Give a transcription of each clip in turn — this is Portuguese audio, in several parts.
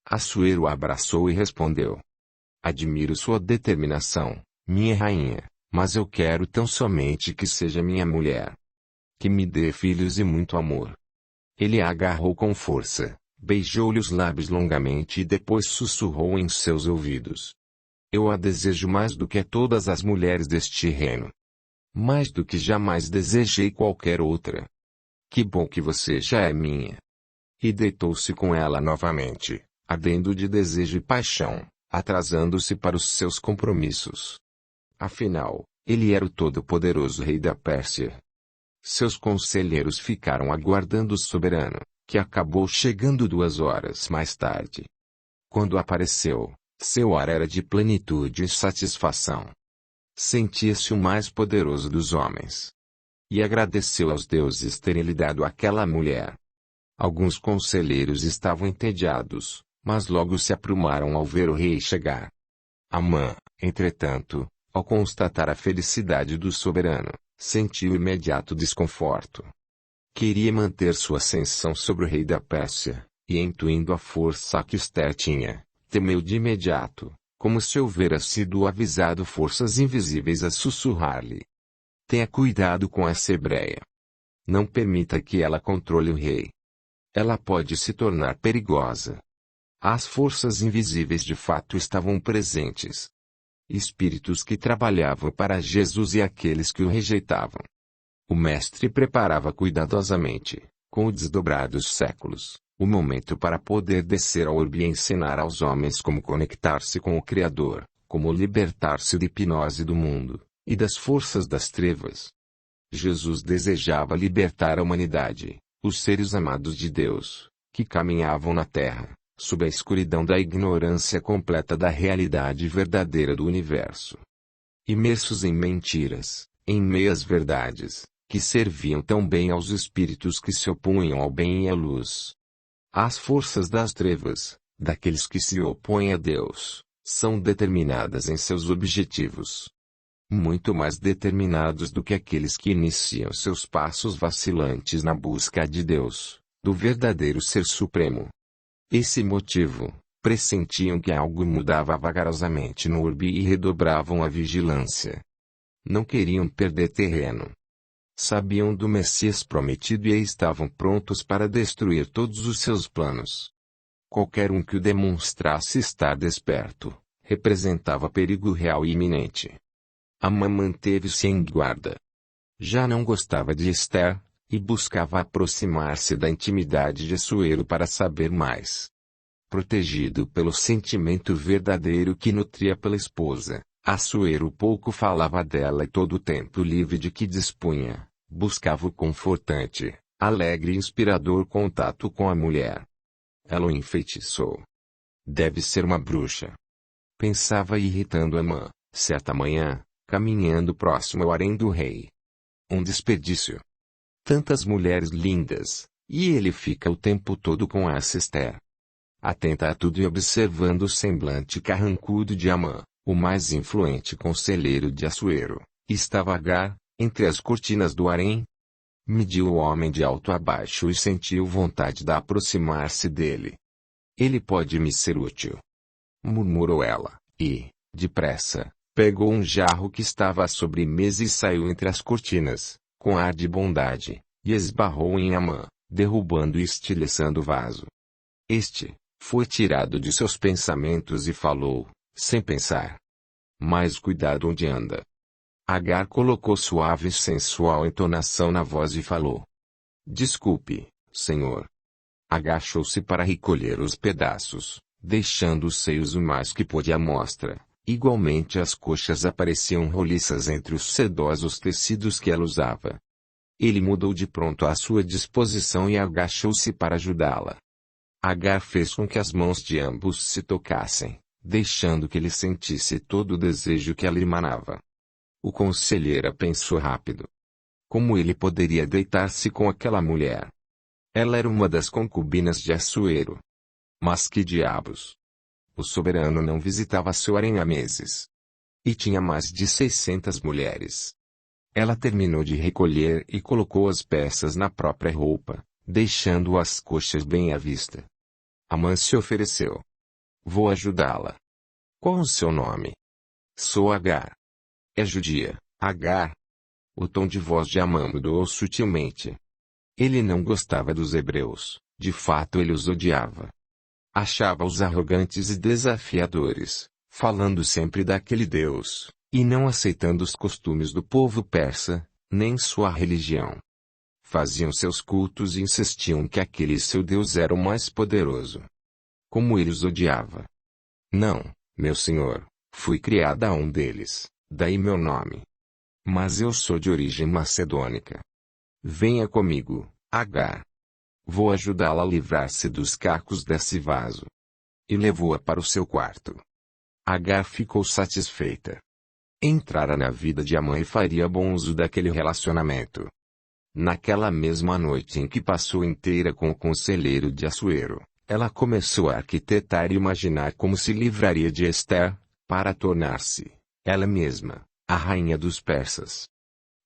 Assuero a abraçou e respondeu: admiro sua determinação, minha rainha, mas eu quero tão somente que seja minha mulher. Que me dê filhos e muito amor. Ele a agarrou com força, beijou-lhe os lábios longamente e depois sussurrou em seus ouvidos: eu a desejo mais do que todas as mulheres deste reino. Mais do que jamais desejei qualquer outra. Que bom que você já é minha. E deitou-se com ela novamente, ardendo de desejo e paixão, atrasando-se para os seus compromissos. Afinal, ele era o todo-poderoso rei da Pérsia. Seus conselheiros ficaram aguardando o soberano, que acabou chegando 2 horas mais tarde. Quando apareceu, seu ar era de plenitude e satisfação. Sentia-se o mais poderoso dos homens. E agradeceu aos deuses terem lhe dado aquela mulher. Alguns conselheiros estavam entediados, mas logo se aprumaram ao ver o rei chegar. Amã, entretanto, ao constatar a felicidade do soberano, sentiu imediato desconforto. Queria manter sua ascensão sobre o rei da Pérsia, e intuindo a força que Ester tinha, temeu de imediato, como se houvera sido avisado forças invisíveis a sussurrar-lhe: tenha cuidado com essa hebreia. Não permita que ela controle o rei. Ela pode se tornar perigosa. As forças invisíveis de fato estavam presentes. Espíritos que trabalhavam para Jesus e aqueles que o rejeitavam. O mestre preparava cuidadosamente, com o desdobrar dos séculos, o momento para poder descer ao orbe e ensinar aos homens como conectar-se com o Criador, como libertar-se da hipnose do mundo, e das forças das trevas. Jesus desejava libertar a humanidade, os seres amados de Deus, que caminhavam na terra, sob a escuridão da ignorância completa da realidade verdadeira do universo. Imersos em mentiras, em meias verdades, que serviam tão bem aos espíritos que se opunham ao bem e à luz. As forças das trevas, daqueles que se opõem a Deus, são determinadas em seus objetivos. Muito mais determinados do que aqueles que iniciam seus passos vacilantes na busca de Deus, do verdadeiro Ser Supremo. Esse motivo, pressentiam que algo mudava vagarosamente no orbe e redobravam a vigilância. Não queriam perder terreno. Sabiam do Messias prometido e estavam prontos para destruir todos os seus planos. Qualquer um que o demonstrasse estar desperto, representava perigo real e iminente. Amã manteve-se em guarda. Já não gostava de Ester, e buscava aproximar-se da intimidade de Assuero para saber mais. Protegido pelo sentimento verdadeiro que nutria pela esposa, Assuero pouco falava dela e todo o tempo livre de que dispunha, buscava o confortante, alegre e inspirador contato com a mulher. Ela o enfeitiçou. Deve ser uma bruxa. Pensava irritando Amã, certa manhã, caminhando próximo ao harém do rei. Um desperdício. Tantas mulheres lindas, e ele fica o tempo todo com essa Ester. Atenta a tudo e observando o semblante carrancudo de Amã, o mais influente conselheiro de Assuero, estava Agar, entre as cortinas do harém. Mediu o homem de alto a baixo e sentiu vontade de aproximar-se dele. Ele pode me ser útil, murmurou ela, e, depressa, pegou um jarro que estava à sobremesa e saiu entre as cortinas, com ar de bondade, e esbarrou em Amã, derrubando e estilhaçando o vaso. Este foi tirado de seus pensamentos e falou, sem pensar. Mais cuidado onde anda. Agar colocou suave e sensual entonação na voz e falou. Desculpe, senhor. Agachou-se para recolher os pedaços, deixando os seios o mais que pôde à mostra. Igualmente as coxas apareciam roliças entre os sedosos tecidos que ela usava. Ele mudou de pronto à sua disposição e agachou-se para ajudá-la. Agar fez com que as mãos de ambos se tocassem, deixando que ele sentisse todo o desejo que ela emanava. O conselheiro pensou rápido. Como ele poderia deitar-se com aquela mulher? Ela era uma das concubinas de Assuero. Mas que diabos! O soberano não visitava seu harém há meses. E tinha mais de 600 mulheres. Ela terminou de recolher e colocou as peças na própria roupa, deixando as coxas bem à vista. Amã se ofereceu. Vou ajudá-la. Qual o seu nome? Sou Agar. É judia, Agar. O tom de voz de Amã mudou sutilmente. Ele não gostava dos hebreus, de fato ele os odiava. Achava-os arrogantes e desafiadores, falando sempre daquele Deus, e não aceitando os costumes do povo persa, nem sua religião. Faziam seus cultos e insistiam que aquele seu Deus era o mais poderoso. Como ele os odiava. Não, meu senhor, fui criada a um deles, daí meu nome. Mas eu sou de origem macedônica. Venha comigo, Agar. Vou ajudá-la a livrar-se dos cacos desse vaso. E levou-a para o seu quarto. Agar ficou satisfeita. Entrara na vida de Amã e faria bom uso daquele relacionamento. Naquela mesma noite em que passou inteira com o conselheiro de Assuero, ela começou a arquitetar e imaginar como se livraria de Ester, para tornar-se, ela mesma, a rainha dos persas.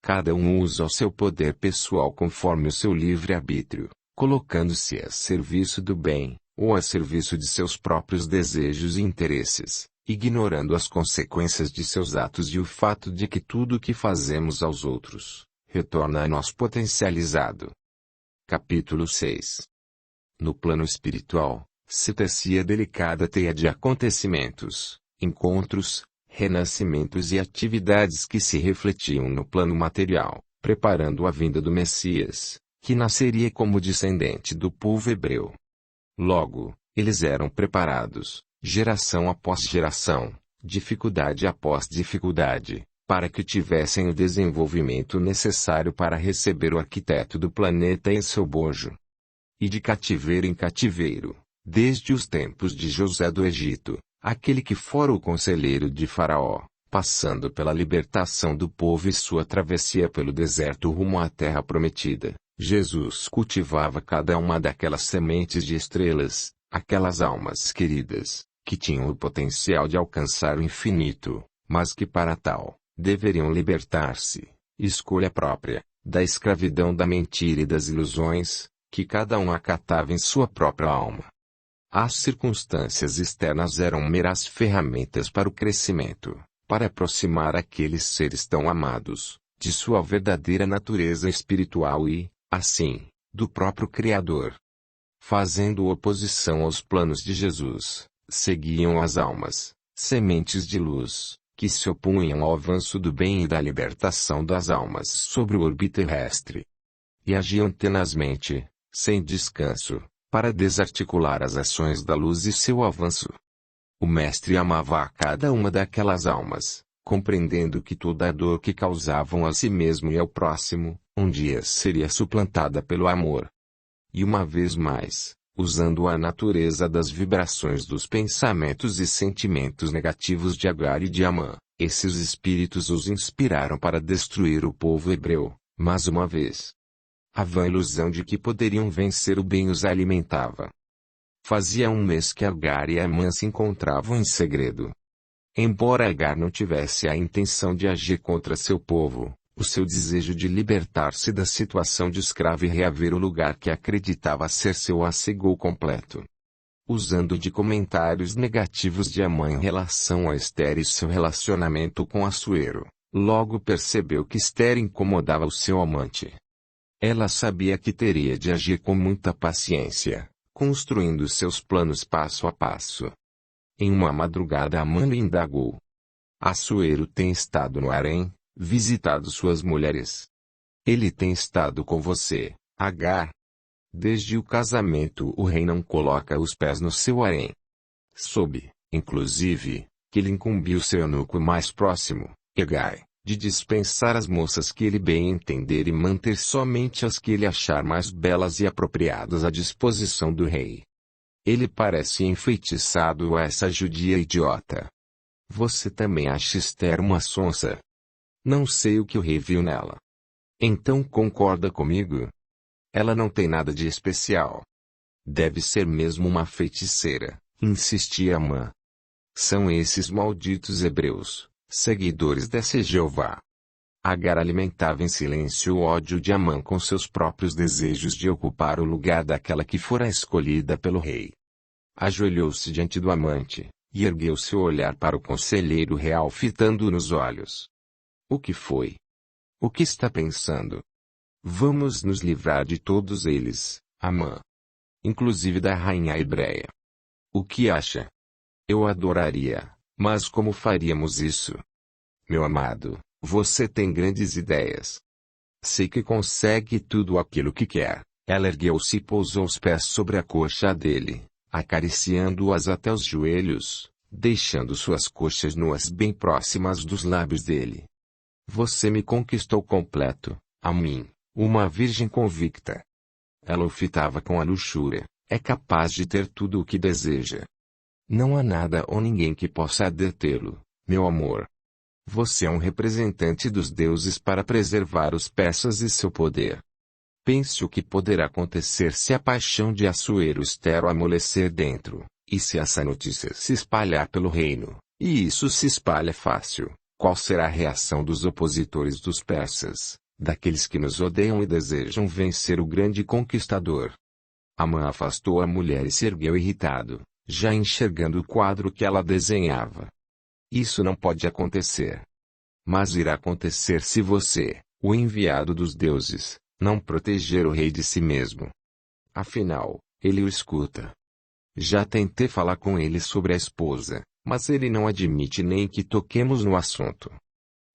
Cada um usa o seu poder pessoal conforme o seu livre-arbítrio, colocando-se a serviço do bem, ou a serviço de seus próprios desejos e interesses, ignorando as consequências de seus atos e o fato de que tudo o que fazemos aos outros, retorna a nós potencializado. Capítulo 6. No plano espiritual, se tecia delicada teia de acontecimentos, encontros, renascimentos e atividades que se refletiam no plano material, preparando a vinda do Messias, que nasceria como descendente do povo hebreu. Logo, eles eram preparados, geração após geração, dificuldade após dificuldade, para que tivessem o desenvolvimento necessário para receber o arquiteto do planeta em seu bojo. E de cativeiro em cativeiro, desde os tempos de José do Egito, aquele que fora o conselheiro de Faraó, passando pela libertação do povo e sua travessia pelo deserto rumo à terra prometida, Jesus cultivava cada uma daquelas sementes de estrelas, aquelas almas queridas, que tinham o potencial de alcançar o infinito, mas que para tal, deveriam libertar-se, escolha própria, da escravidão da mentira e das ilusões, que cada um acatava em sua própria alma. As circunstâncias externas eram meras ferramentas para o crescimento, para aproximar aqueles seres tão amados, de sua verdadeira natureza espiritual e, assim, do próprio Criador. Fazendo oposição aos planos de Jesus, seguiam as almas, sementes de luz, que se opunham ao avanço do bem e da libertação das almas sobre o orbe terrestre. E agiam tenazmente, sem descanso, para desarticular as ações da luz e seu avanço. O Mestre amava a cada uma daquelas almas, compreendendo que toda a dor que causavam a si mesmo e ao próximo, um dia seria suplantada pelo amor. E uma vez mais, usando a natureza das vibrações dos pensamentos e sentimentos negativos de Agar e de Amã, esses espíritos os inspiraram para destruir o povo hebreu, mais uma vez. A vã ilusão de que poderiam vencer o bem os alimentava. Fazia um mês que Agar e Amã se encontravam em segredo. Embora Agar não tivesse a intenção de agir contra seu povo, o seu desejo de libertar-se da situação de escravo e reaver o lugar que acreditava ser seu a cegou completo. Usando de comentários negativos de Amã em relação a Ester e seu relacionamento com Assuero, logo percebeu que Ester incomodava o seu amante. Ela sabia que teria de agir com muita paciência, construindo seus planos passo a passo. Em uma madrugada Amã lhe indagou. Assuero tem estado no harém, visitado suas mulheres. Ele tem estado com você, Agar. Desde o casamento o rei não coloca os pés no seu harém. Soube, inclusive, que ele incumbiu seu eunuco mais próximo, Hegai, de dispensar as moças que ele bem entender e manter somente as que ele achar mais belas e apropriadas à disposição do rei. Ele parece enfeitiçado a essa judia idiota. Você também acha Ester uma sonsa? Não sei o que o rei viu nela. Então concorda comigo? Ela não tem nada de especial. Deve ser mesmo uma feiticeira, insistia Amã. São esses malditos hebreus, seguidores desse Jeová. Agar alimentava em silêncio o ódio de Amã com seus próprios desejos de ocupar o lugar daquela que fora escolhida pelo rei. Ajoelhou-se diante do amante, e ergueu seu olhar para o conselheiro real fitando-o nos olhos. O que foi? O que está pensando? Vamos nos livrar de todos eles, Amã. Inclusive da rainha hebreia. O que acha? Eu adoraria, mas como faríamos isso? Meu amado, você tem grandes ideias. Sei que consegue tudo aquilo que quer. Ela ergueu-se e pousou os pés sobre a coxa dele, acariciando-as até os joelhos, deixando suas coxas nuas bem próximas dos lábios dele. Você me conquistou completo, a mim, uma virgem convicta. Ela o fitava com a luxúria, é capaz de ter tudo o que deseja. Não há nada ou ninguém que possa detê-lo, meu amor. Você é um representante dos deuses para preservar os persas e seu poder. Pense o que poderá acontecer se a paixão de Assuero Estero amolecer dentro, e se essa notícia se espalhar pelo reino, e isso se espalha fácil, qual será a reação dos opositores dos persas, daqueles que nos odeiam e desejam vencer o grande conquistador? Amã afastou a mulher e se ergueu irritado, já enxergando o quadro que ela desenhava. Isso não pode acontecer. Mas irá acontecer se você, o enviado dos deuses, não proteger o rei de si mesmo. Afinal, ele o escuta. Já tentei falar com ele sobre a esposa, mas ele não admite nem que toquemos no assunto.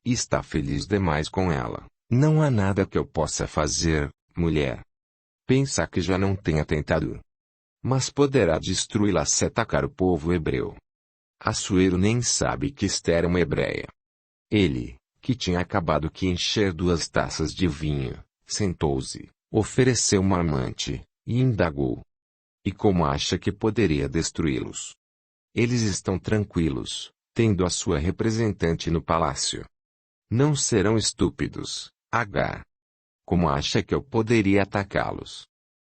E está feliz demais com ela. Não há nada que eu possa fazer, mulher. Pensa que já não tenha tentado. Mas poderá destruí-la se atacar o povo hebreu. Assuero nem sabe que Esther é uma hebreia. Ele, que tinha acabado de encher 2 taças de vinho, sentou-se, ofereceu uma amante, e indagou. E como acha que poderia destruí-los? Eles estão tranquilos, tendo a sua representante no palácio. Não serão estúpidos, Agar. Como acha que eu poderia atacá-los?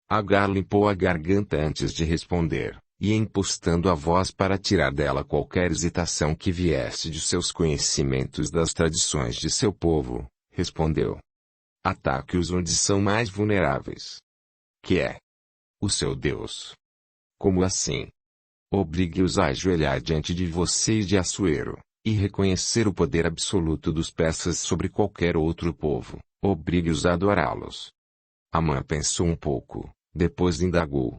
Agar limpou a garganta antes de responder, e impostando a voz para tirar dela qualquer hesitação que viesse de seus conhecimentos das tradições de seu povo, respondeu. Ataque-os onde são mais vulneráveis. Que é? O seu Deus. Como assim? Obrigue-os a ajoelhar diante de você e de Assuero, e reconhecer o poder absoluto dos persas sobre qualquer outro povo. Obrigue-os a adorá-los. Amã pensou um pouco, depois indagou.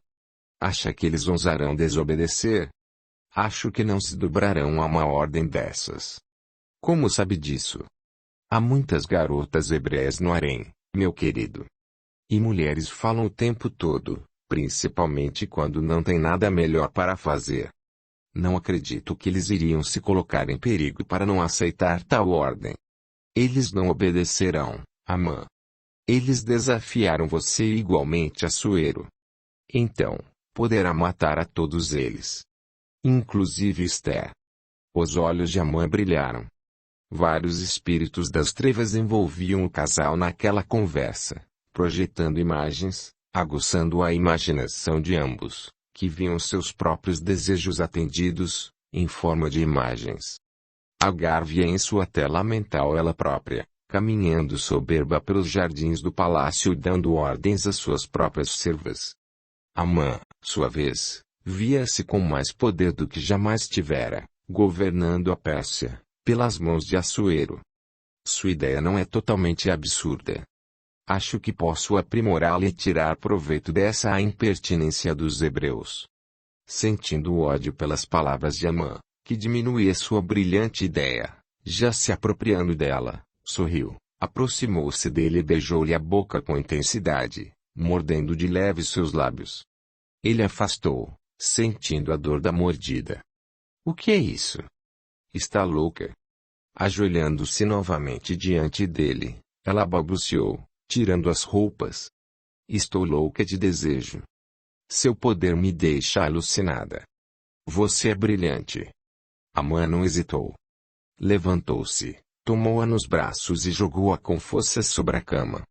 Acha que eles ousarão desobedecer? Acho que não se dobrarão a uma ordem dessas. Como sabe disso? Há muitas garotas hebreias no harém, meu querido. E mulheres falam o tempo todo, principalmente quando não tem nada melhor para fazer. Não acredito que eles iriam se colocar em perigo para não aceitar tal ordem. Eles não obedecerão, Amã. Eles desafiaram você e igualmente Assuero. Então, poderá matar a todos eles. Inclusive Esther. Os olhos de Amã brilharam. Vários espíritos das trevas envolviam o casal naquela conversa, projetando imagens, aguçando a imaginação de ambos, que viam seus próprios desejos atendidos, em forma de imagens. Agar via em sua tela mental ela própria, caminhando soberba pelos jardins do palácio e dando ordens às suas próprias servas. Amã, sua vez, via-se com mais poder do que jamais tivera, governando a Pérsia, pelas mãos de Assuero. Sua ideia não é totalmente absurda. Acho que posso aprimorá-la e tirar proveito dessa impertinência dos hebreus. Sentindo o ódio pelas palavras de Amã, que diminuía sua brilhante ideia, já se apropriando dela, sorriu, aproximou-se dele e beijou-lhe a boca com intensidade, mordendo de leve seus lábios. Ele afastou, sentindo a dor da mordida. O que é isso? Está louca? Ajoelhando-se novamente diante dele, ela balbuciou, tirando as roupas. Estou louca de desejo. Seu poder me deixa alucinada. Você é brilhante. Amã não hesitou. Levantou-se, tomou-a nos braços e jogou-a com força sobre a cama.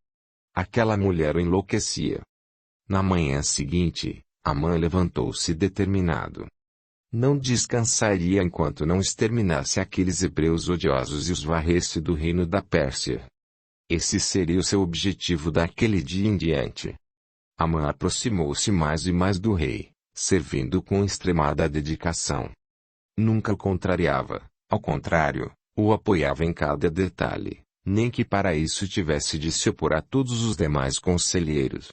Aquela mulher o enlouquecia. Na manhã seguinte, Amã levantou-se determinado. Não descansaria enquanto não exterminasse aqueles hebreus odiosos e os varresse do reino da Pérsia. Esse seria o seu objetivo daquele dia em diante. Amã aproximou-se mais e mais do rei, servindo com extremada dedicação. Nunca o contrariava, ao contrário, o apoiava em cada detalhe, nem que para isso tivesse de se opor a todos os demais conselheiros.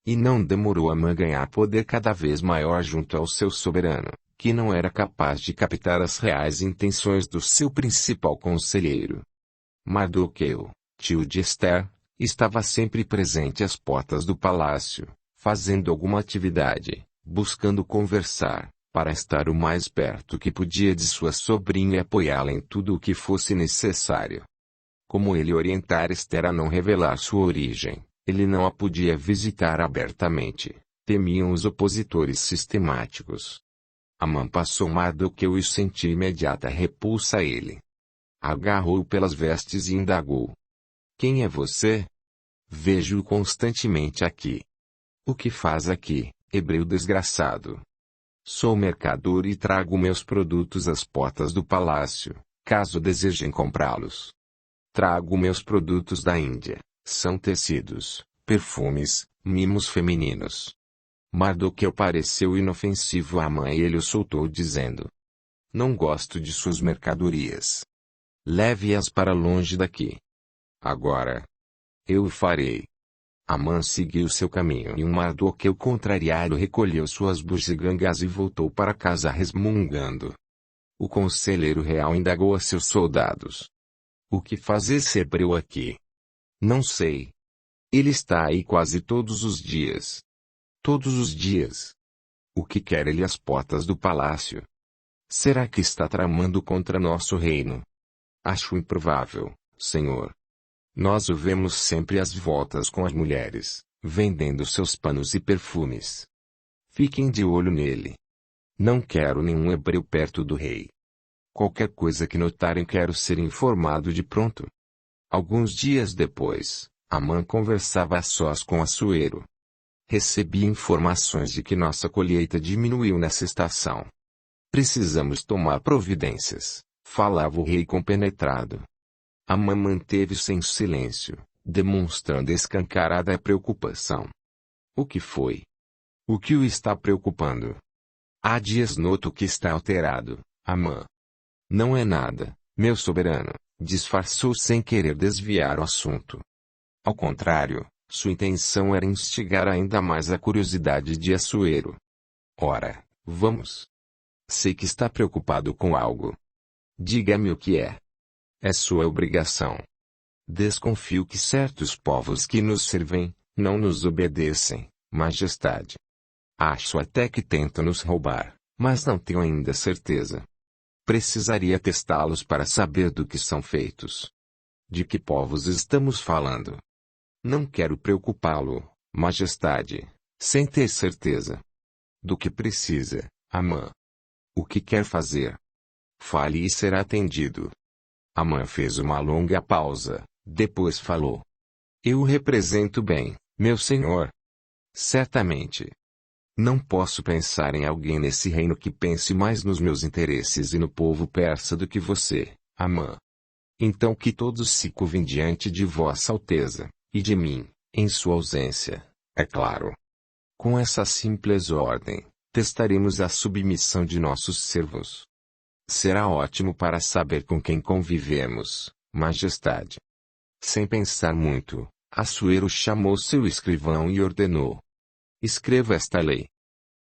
E não demorou Amã ganhar poder cada vez maior junto ao seu soberano, que não era capaz de captar as reais intenções do seu principal conselheiro. Mardoqueu, tio de Ester, estava sempre presente às portas do palácio, fazendo alguma atividade, buscando conversar, para estar o mais perto que podia de sua sobrinha e apoiá-la em tudo o que fosse necessário. Como ele orientara Ester a não revelar sua origem, ele não a podia visitar abertamente, temiam os opositores sistemáticos. Amã passou Mardoqueu e sentiu imediata repulsa a ele. Agarrou-o pelas vestes e indagou. Quem é você? Vejo-o constantemente aqui. O que faz aqui, hebreu desgraçado? Sou mercador e trago meus produtos às portas do palácio, caso desejem comprá-los. Trago meus produtos da Índia, são tecidos, perfumes, mimos femininos. Mardoqueu pareceu inofensivo a Amã e ele o soltou dizendo. Não gosto de suas mercadorias. Leve-as para longe daqui. Agora. Eu o farei. Amã seguiu seu caminho e Mardoqueu contrariado recolheu suas bugigangas e voltou para casa resmungando. O conselheiro real indagou a seus soldados. O que faz esse hebreu aqui? Não sei. Ele está aí quase todos os dias. Todos os dias. O que quer ele às portas do palácio? Será que está tramando contra nosso reino? Acho improvável, senhor. Nós o vemos sempre às voltas com as mulheres, vendendo seus panos e perfumes. Fiquem de olho nele. Não quero nenhum hebreu perto do rei. Qualquer coisa que notarem quero ser informado de pronto. Alguns dias depois, Amã conversava a sós com Assuero. Recebi informações de que nossa colheita diminuiu nessa estação. Precisamos tomar providências, falava o rei compenetrado. Amã manteve-se em silêncio, demonstrando escancarada preocupação. O que foi? O que o está preocupando? Há dias noto que está alterado, Amã. Não é nada, meu soberano, disfarçou sem querer desviar o assunto. Ao contrário, sua intenção era instigar ainda mais a curiosidade de Assuero. Ora, vamos. Sei que está preocupado com algo. Diga-me o que é. É sua obrigação. Desconfio que certos povos que nos servem, não nos obedecem, majestade. Acho até que tentam nos roubar, mas não tenho ainda certeza. Precisaria testá-los para saber do que são feitos. De que povos estamos falando? Não quero preocupá-lo, majestade, sem ter certeza. Do que precisa, Amã? O que quer fazer? Fale e será atendido. Amã fez uma longa pausa, depois falou. Eu o represento bem, meu senhor. Certamente. Não posso pensar em alguém nesse reino que pense mais nos meus interesses e no povo persa do que você, Amã. Então que todos se curvem diante de Vossa Alteza, e de mim, em sua ausência, é claro. Com essa simples ordem, testaremos a submissão de nossos servos. Será ótimo para saber com quem convivemos, majestade. Sem pensar muito, Assuero chamou seu escrivão e ordenou. Escreva esta lei.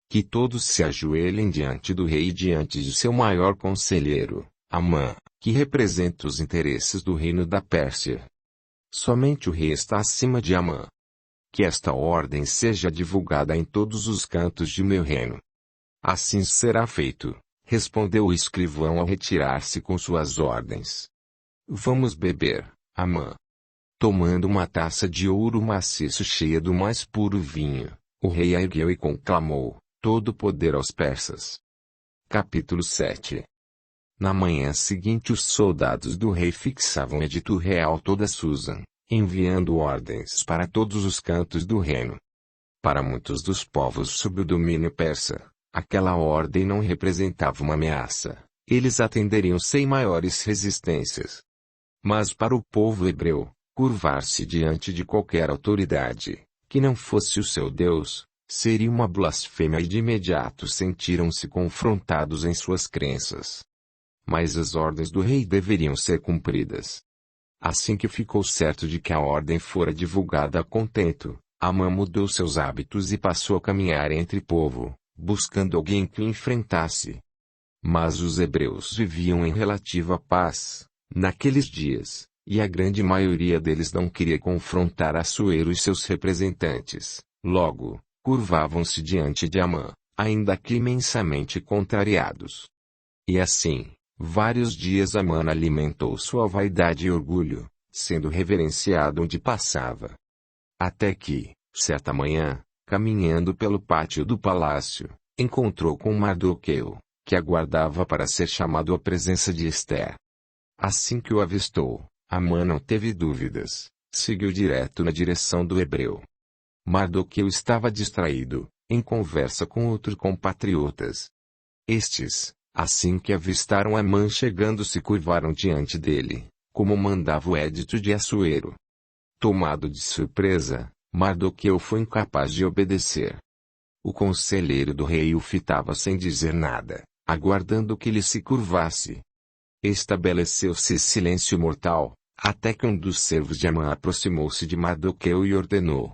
Que todos se ajoelhem diante do rei e diante de seu maior conselheiro, Amã, que representa os interesses do reino da Pérsia. Somente o rei está acima de Amã. Que esta ordem seja divulgada em todos os cantos de meu reino. Assim será feito, respondeu o escrivão ao retirar-se com suas ordens. Vamos beber, Amã. Tomando uma taça de ouro maciço cheia do mais puro vinho, o rei a ergueu e conclamou, todo o poder aos persas. Capítulo 7. Na manhã seguinte os soldados do rei fixavam edito real toda Susan, enviando ordens para todos os cantos do reino. Para muitos dos povos sob o domínio persa, aquela ordem não representava uma ameaça, eles atenderiam sem maiores resistências. Mas para o povo hebreu, curvar-se diante de qualquer autoridade, que não fosse o seu Deus, Seria uma blasfêmia e de imediato sentiram-se confrontados em suas crenças. Mas as ordens do rei deveriam ser cumpridas. Assim que ficou certo de que a ordem fora divulgada a contento, Amã mudou seus hábitos e passou a caminhar entre o povo, buscando alguém que o enfrentasse. Mas os hebreus viviam em relativa paz, naqueles dias, e a grande maioria deles não queria confrontar Assuero e seus representantes. Logo, curvavam-se diante de Amã, ainda que imensamente contrariados. E assim, vários dias Amã alimentou sua vaidade e orgulho, sendo reverenciado onde passava. Até que, certa manhã, caminhando pelo pátio do palácio, encontrou com Mardoqueu, que aguardava para ser chamado à presença de Ester. Assim que o avistou, Amã não teve dúvidas, seguiu direto na direção do hebreu. Mardoqueu estava distraído, em conversa com outros compatriotas. Estes, assim que avistaram Amã chegando, se curvaram diante dele, como mandava o edito de Assuero. Tomado de surpresa, Mardoqueu foi incapaz de obedecer. O conselheiro do rei o fitava sem dizer nada, aguardando que ele se curvasse. Estabeleceu-se silêncio mortal, até que um dos servos de Amã aproximou-se de Mardoqueu e ordenou: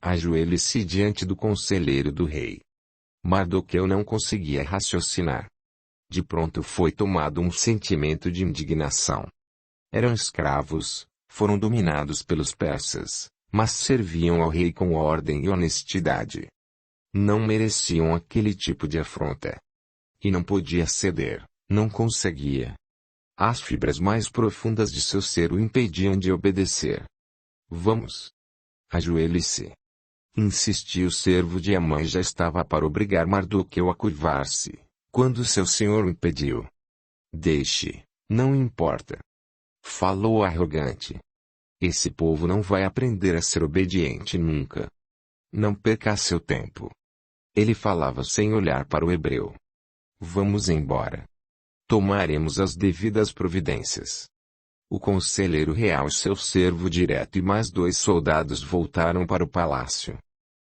ajoelhe-se diante do conselheiro do rei. Mardoqueu não conseguia raciocinar. De pronto foi tomado um sentimento de indignação. Eram escravos, foram dominados pelos persas, mas serviam ao rei com ordem e honestidade. Não mereciam aquele tipo de afronta. E não podia ceder, não conseguia. As fibras mais profundas de seu ser o impediam de obedecer. Vamos. Ajoelhe-se. Insistiu o servo de Amã, já estava para obrigar Mardoqueu a curvar-se, quando seu senhor o impediu. Deixe, não importa. Falou arrogante. Esse povo não vai aprender a ser obediente nunca. Não perca seu tempo. Ele falava sem olhar para o hebreu. Vamos embora. Tomaremos as devidas providências. O conselheiro real, seu servo direto e mais 2 soldados voltaram para o palácio.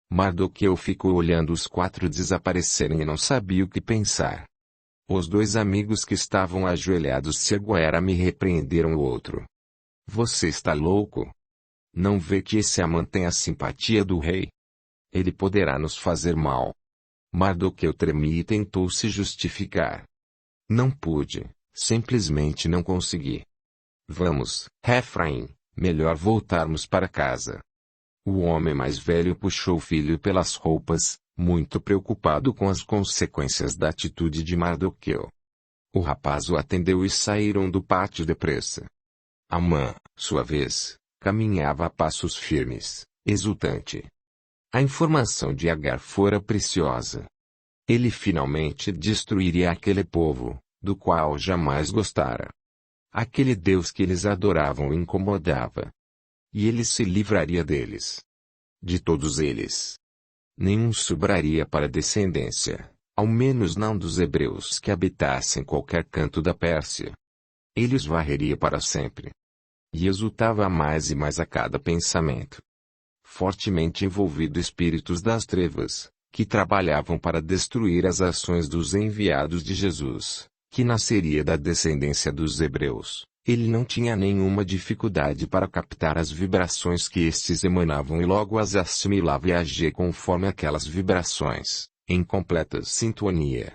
Mardoqueu ficou olhando os 4 desaparecerem e não sabia o que pensar. Os 2 amigos que estavam ajoelhados se me repreenderam o outro. Você está louco? Não vê que esse Amã tem a simpatia do rei? Ele poderá nos fazer mal. Mardoqueu tremia e tentou se justificar. Não pude, simplesmente não consegui. Vamos, Efraim, melhor voltarmos para casa. O homem mais velho puxou o filho pelas roupas, muito preocupado com as consequências da atitude de Mardoqueu. O rapaz o atendeu e saíram do pátio depressa. Amã, sua vez, caminhava a passos firmes, exultante. A informação de Agar fora preciosa. Ele finalmente destruiria aquele povo, do qual jamais gostara. Aquele Deus que eles adoravam o incomodava. E ele se livraria deles. De todos eles. Nenhum sobraria para a descendência, ao menos não dos hebreus que habitassem qualquer canto da Pérsia. Ele os varreria para sempre. E exultava mais e mais a cada pensamento. Fortemente envolvido espíritos das trevas, que trabalhavam para destruir as ações dos enviados de Jesus, que nasceria da descendência dos hebreus. Ele não tinha nenhuma dificuldade para captar as vibrações que estes emanavam e logo as assimilava e agia conforme aquelas vibrações, em completa sintonia.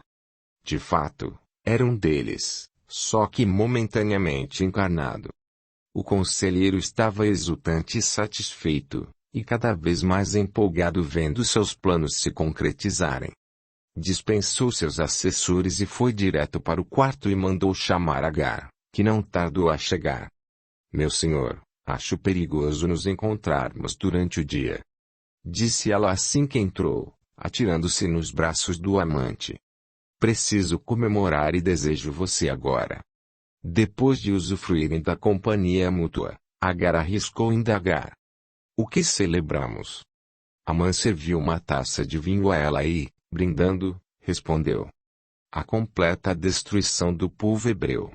De fato, era um deles, só que momentaneamente encarnado. O conselheiro estava exultante e satisfeito, e cada vez mais empolgado vendo seus planos se concretizarem. Dispensou seus assessores e foi direto para o quarto e mandou chamar Agar, que não tardou a chegar. Meu senhor, acho perigoso nos encontrarmos durante o dia. Disse ela assim que entrou, atirando-se nos braços do amante. Preciso comemorar e desejo você agora. Depois de usufruírem da companhia mútua, Agar arriscou indagar. O que celebramos? Amã serviu uma taça de vinho a ela e, brindando, respondeu. A completa destruição do povo hebreu.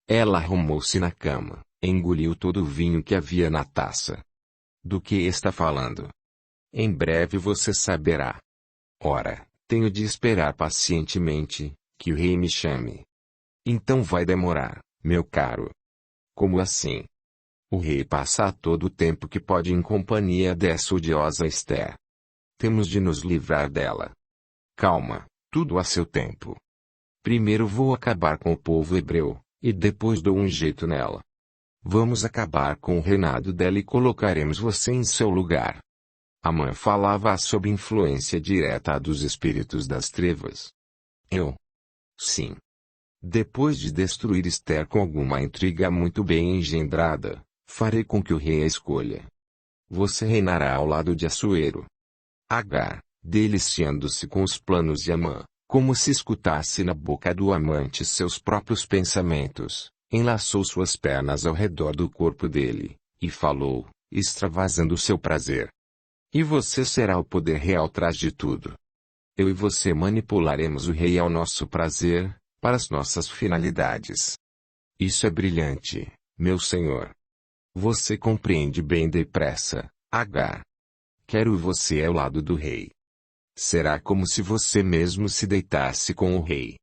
Ela arrumou-se na cama, engoliu todo o vinho que havia na taça. Do que está falando? Em breve você saberá. Ora, tenho de esperar pacientemente, que o rei me chame. Então vai demorar, meu caro. Como assim? O rei passa todo o tempo que pode em companhia dessa odiosa Esther. Temos de nos livrar dela. Calma, tudo a seu tempo. Primeiro vou acabar com o povo hebreu, e depois dou um jeito nela. Vamos acabar com o reinado dela e colocaremos você em seu lugar. Amã falava sob influência direta dos espíritos das trevas. Eu? Sim. Depois de destruir Esther com alguma intriga muito bem engendrada, farei com que o rei a escolha. Você reinará ao lado de Assuero. Agar, deliciando-se com os planos de Amã, como se escutasse na boca do amante seus próprios pensamentos, enlaçou suas pernas ao redor do corpo dele, e falou, extravasando seu prazer. E você será o poder real atrás de tudo. Eu e você manipularemos o rei ao nosso prazer, para as nossas finalidades. Isso é brilhante, meu senhor. Você compreende bem depressa, Agar. Quero você ao lado do rei. Será como se você mesmo se deitasse com o rei.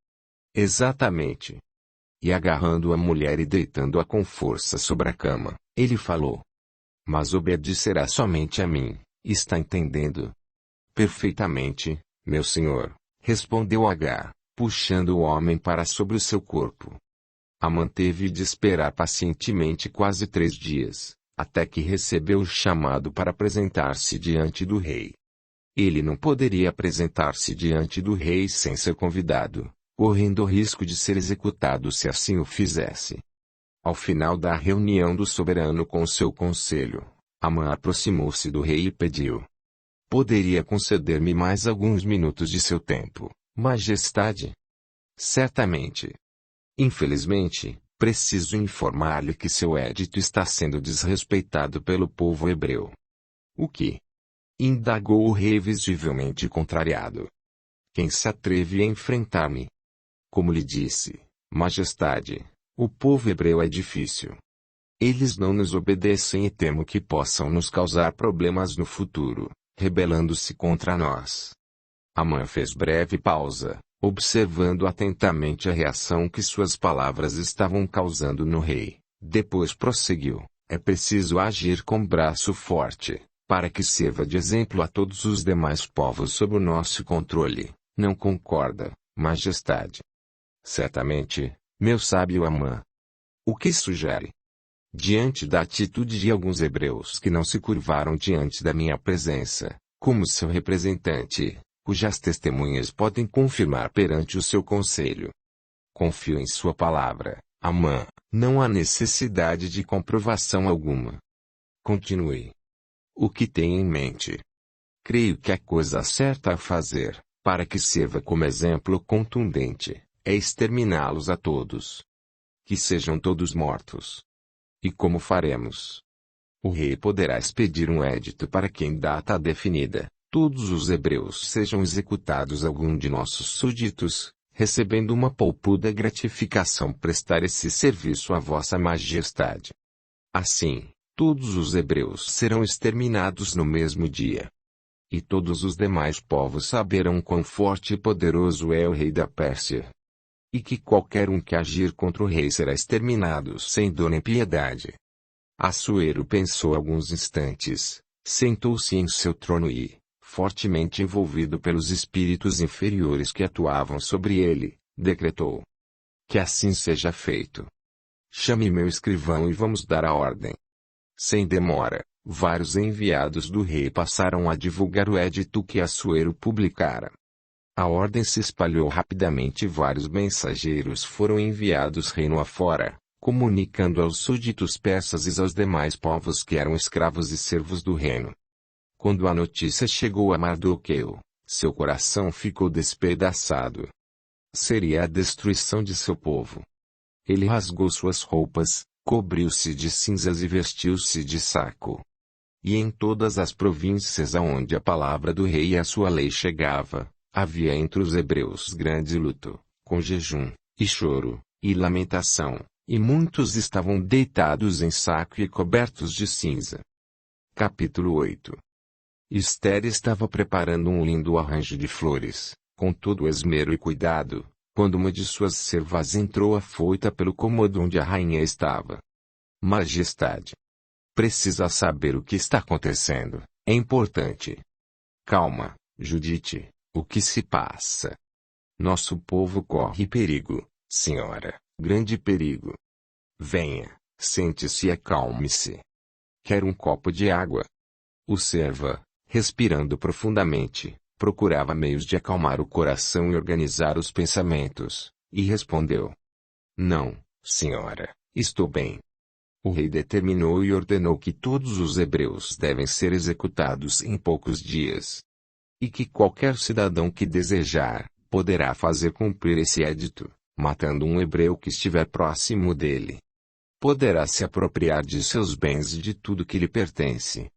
Exatamente. E agarrando a mulher e deitando-a com força sobre a cama, ele falou. Mas obedecerá somente a mim, está entendendo? Perfeitamente, meu senhor, respondeu Agar, puxando o homem para sobre o seu corpo. Amã teve de esperar pacientemente quase 3 dias, até que recebeu o chamado para apresentar-se diante do rei. Ele não poderia apresentar-se diante do rei sem ser convidado, correndo o risco de ser executado se assim o fizesse. Ao final da reunião do soberano com seu conselho, Amã aproximou-se do rei e pediu. Poderia conceder-me mais alguns minutos de seu tempo, majestade? Certamente. Infelizmente, preciso informar-lhe que seu édito está sendo desrespeitado pelo povo hebreu. O que? Indagou o rei visivelmente contrariado. Quem se atreve a enfrentar-me? Como lhe disse, majestade, o povo hebreu é difícil. Eles não nos obedecem e temo que possam nos causar problemas no futuro, rebelando-se contra nós. Amã fez breve pausa, observando atentamente a reação que suas palavras estavam causando no rei. Depois prosseguiu, é preciso agir com braço forte, para que sirva de exemplo a todos os demais povos sob o nosso controle. Não concorda, majestade? Certamente, meu sábio Amã. O que sugere? Diante da atitude de alguns hebreus que não se curvaram diante da minha presença, como seu representante, cujas testemunhas podem confirmar perante o seu conselho. Confio em sua palavra, Amã, não há necessidade de comprovação alguma. Continue. O que tem em mente? Creio que a coisa certa a fazer, para que sirva como exemplo contundente, é exterminá-los a todos. Que sejam todos mortos. E como faremos? O rei poderá expedir um edito para que em data definida, todos os hebreus sejam executados algum de nossos súditos, recebendo uma poupuda gratificação prestar esse serviço a vossa majestade. Assim, todos os hebreus serão exterminados no mesmo dia. E todos os demais povos saberão quão forte e poderoso é o rei da Pérsia. E que qualquer um que agir contra o rei será exterminado sem dor nem piedade. Assuero pensou alguns instantes, sentou-se em seu trono e, fortemente envolvido pelos espíritos inferiores que atuavam sobre ele, decretou. Que assim seja feito. Chame meu escrivão e vamos dar a ordem. Sem demora, vários enviados do rei passaram a divulgar o edito que Assuero publicara. A ordem se espalhou rapidamente e vários mensageiros foram enviados reino afora, comunicando aos súditos persas e aos demais povos que eram escravos e servos do reino. Quando a notícia chegou a Mardoqueu, seu coração ficou despedaçado. Seria a destruição de seu povo. Ele rasgou suas roupas, cobriu-se de cinzas e vestiu-se de saco. E em todas as províncias aonde a palavra do rei e a sua lei chegava, havia entre os hebreus grande luto, com jejum, e choro, e lamentação, e muitos estavam deitados em saco e cobertos de cinza. Capítulo 8. Esther estava preparando um lindo arranjo de flores, com todo o esmero e cuidado, quando uma de suas servas entrou afoita pelo cômodo onde a rainha estava. Majestade. Precisa saber o que está acontecendo, é importante. Calma, Judite, o que se passa? Nosso povo corre perigo, senhora, grande perigo. Venha, sente-se e acalme-se. Quer um copo de água? O serva, respirando profundamente, procurava meios de acalmar o coração e organizar os pensamentos, e respondeu: Não, senhora, estou bem. O rei determinou e ordenou que todos os hebreus devem ser executados em poucos dias. E que qualquer cidadão que desejar, poderá fazer cumprir esse edito, matando um hebreu que estiver próximo dele. Poderá se apropriar de seus bens e de tudo que lhe pertence.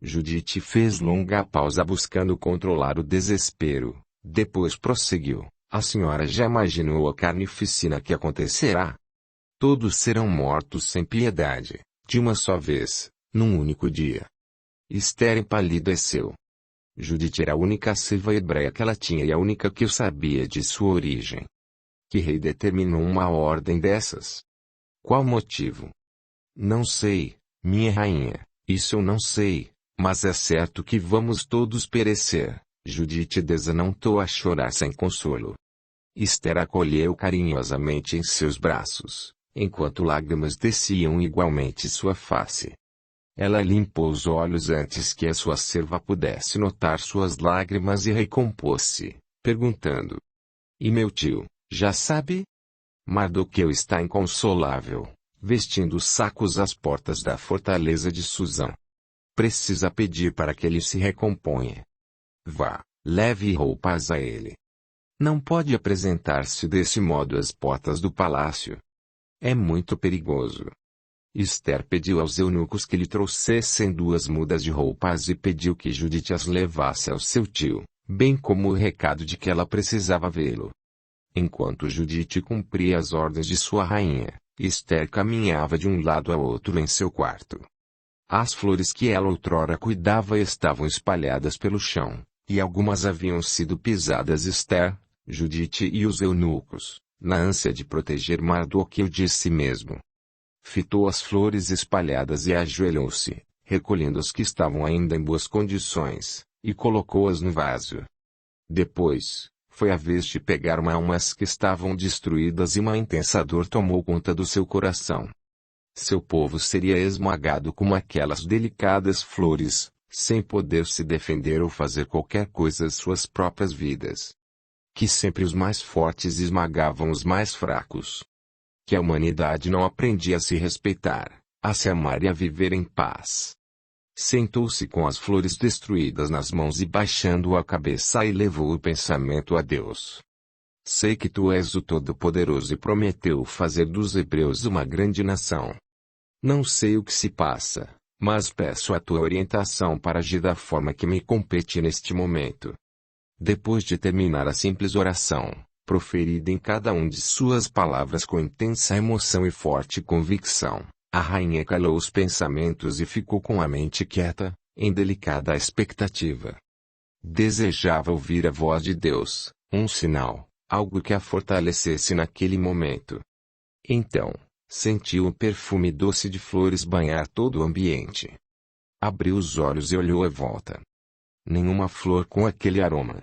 Judite fez longa pausa buscando controlar o desespero, depois prosseguiu: A senhora já imaginou a carnificina que acontecerá? Todos serão mortos sem piedade, de uma só vez, num único dia. Esther empalideceu. Judite era a única serva hebreia que ela tinha e a única que eu sabia de sua origem. Que rei determinou uma ordem dessas? Qual motivo? Não sei, minha rainha, isso eu não sei, mas é certo que vamos todos perecer. Judite desanantou a chorar sem consolo. Esther acolheu carinhosamente em seus braços, enquanto lágrimas desciam igualmente sua face. Ela limpou os olhos antes que a sua serva pudesse notar suas lágrimas e recompôs-se, perguntando: E meu tio, já sabe? Mardoqueu está inconsolável, vestindo sacos às portas da fortaleza de Susã. Precisa pedir para que ele se recomponha. Vá, leve roupas a ele. Não pode apresentar-se desse modo às portas do palácio. É muito perigoso. Esther pediu aos eunucos que lhe trouxessem 2 mudas de roupas e pediu que Judite as levasse ao seu tio, bem como o recado de que ela precisava vê-lo. Enquanto Judite cumpria as ordens de sua rainha, Esther caminhava de um lado ao outro em seu quarto. As flores que ela outrora cuidava estavam espalhadas pelo chão, e algumas haviam sido pisadas. Esther, Judite e os eunucos, na ânsia de proteger Mardoqueu de si mesmo, fitou as flores espalhadas e ajoelhou-se, recolhendo as que estavam ainda em boas condições, e colocou-as no vaso. Depois, foi a vez de pegar umas que estavam destruídas e uma intensa dor tomou conta do seu coração. Seu povo seria esmagado como aquelas delicadas flores, sem poder se defender ou fazer qualquer coisa às suas próprias vidas. Que sempre os mais fortes esmagavam os mais fracos. Que a humanidade não aprendia a se respeitar, a se amar e a viver em paz. Sentou-se com as flores destruídas nas mãos e baixando a cabeça elevou o pensamento a Deus. Sei que tu és o Todo-Poderoso e prometeu fazer dos hebreus uma grande nação. Não sei o que se passa, mas peço a tua orientação para agir da forma que me compete neste momento. Depois de terminar a simples oração, proferida em cada um de suas palavras com intensa emoção e forte convicção, a rainha calou os pensamentos e ficou com a mente quieta, em delicada expectativa. Desejava ouvir a voz de Deus, um sinal, algo que a fortalecesse naquele momento. Então, sentiu o perfume doce de flores banhar todo o ambiente. Abriu os olhos e olhou à volta. Nenhuma flor com aquele aroma.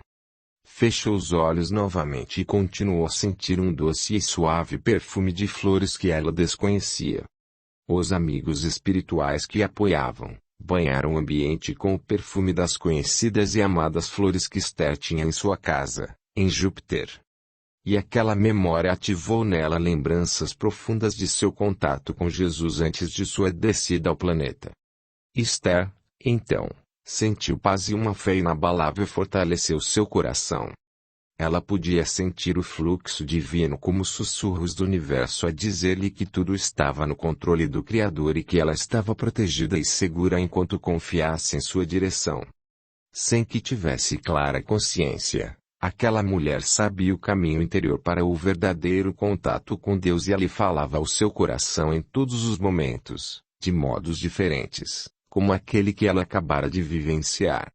Fechou os olhos novamente e continuou a sentir um doce e suave perfume de flores que ela desconhecia. Os amigos espirituais que a apoiavam, banharam o ambiente com o perfume das conhecidas e amadas flores que Esther tinha em sua casa, em Júpiter. E aquela memória ativou nela lembranças profundas de seu contato com Jesus antes de sua descida ao planeta. Esther, então, sentiu paz e uma fé inabalável fortaleceu seu coração. Ela podia sentir o fluxo divino como sussurros do universo a dizer-lhe que tudo estava no controle do Criador e que ela estava protegida e segura enquanto confiasse em sua direção. Sem que tivesse clara consciência, aquela mulher sabia o caminho interior para o verdadeiro contato com Deus e ele falava ao seu coração em todos os momentos, de modos diferentes, como aquele que ela acabara de vivenciar.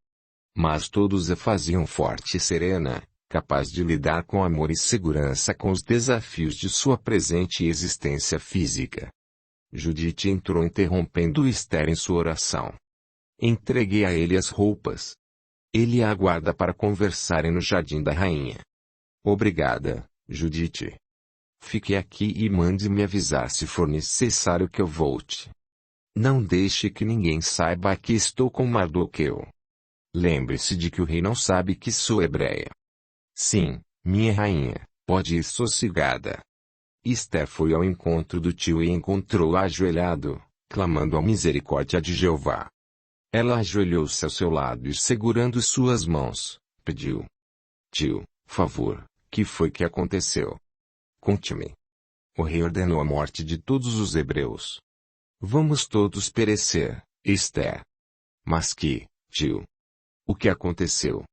Mas todos a faziam forte e serena, capaz de lidar com amor e segurança com os desafios de sua presente existência física. Judite entrou interrompendo Esther em sua oração. Entreguei a ele as roupas. Ele a aguarda para conversarem no jardim da rainha. Obrigada, Judite. Fique aqui e mande-me avisar se for necessário que eu volte. Não deixe que ninguém saiba que estou com Mardoqueu. Lembre-se de que o rei não sabe que sou hebreia. Sim, minha rainha, pode ir sossegada. Esther foi ao encontro do tio e encontrou-o ajoelhado, clamando a misericórdia de Jeová. Ela ajoelhou-se ao seu lado e segurando suas mãos, pediu. Tio, favor, que foi que aconteceu? Conte-me. O rei ordenou a morte de todos os hebreus. Vamos todos perecer, Esther. Mas tio? O que aconteceu?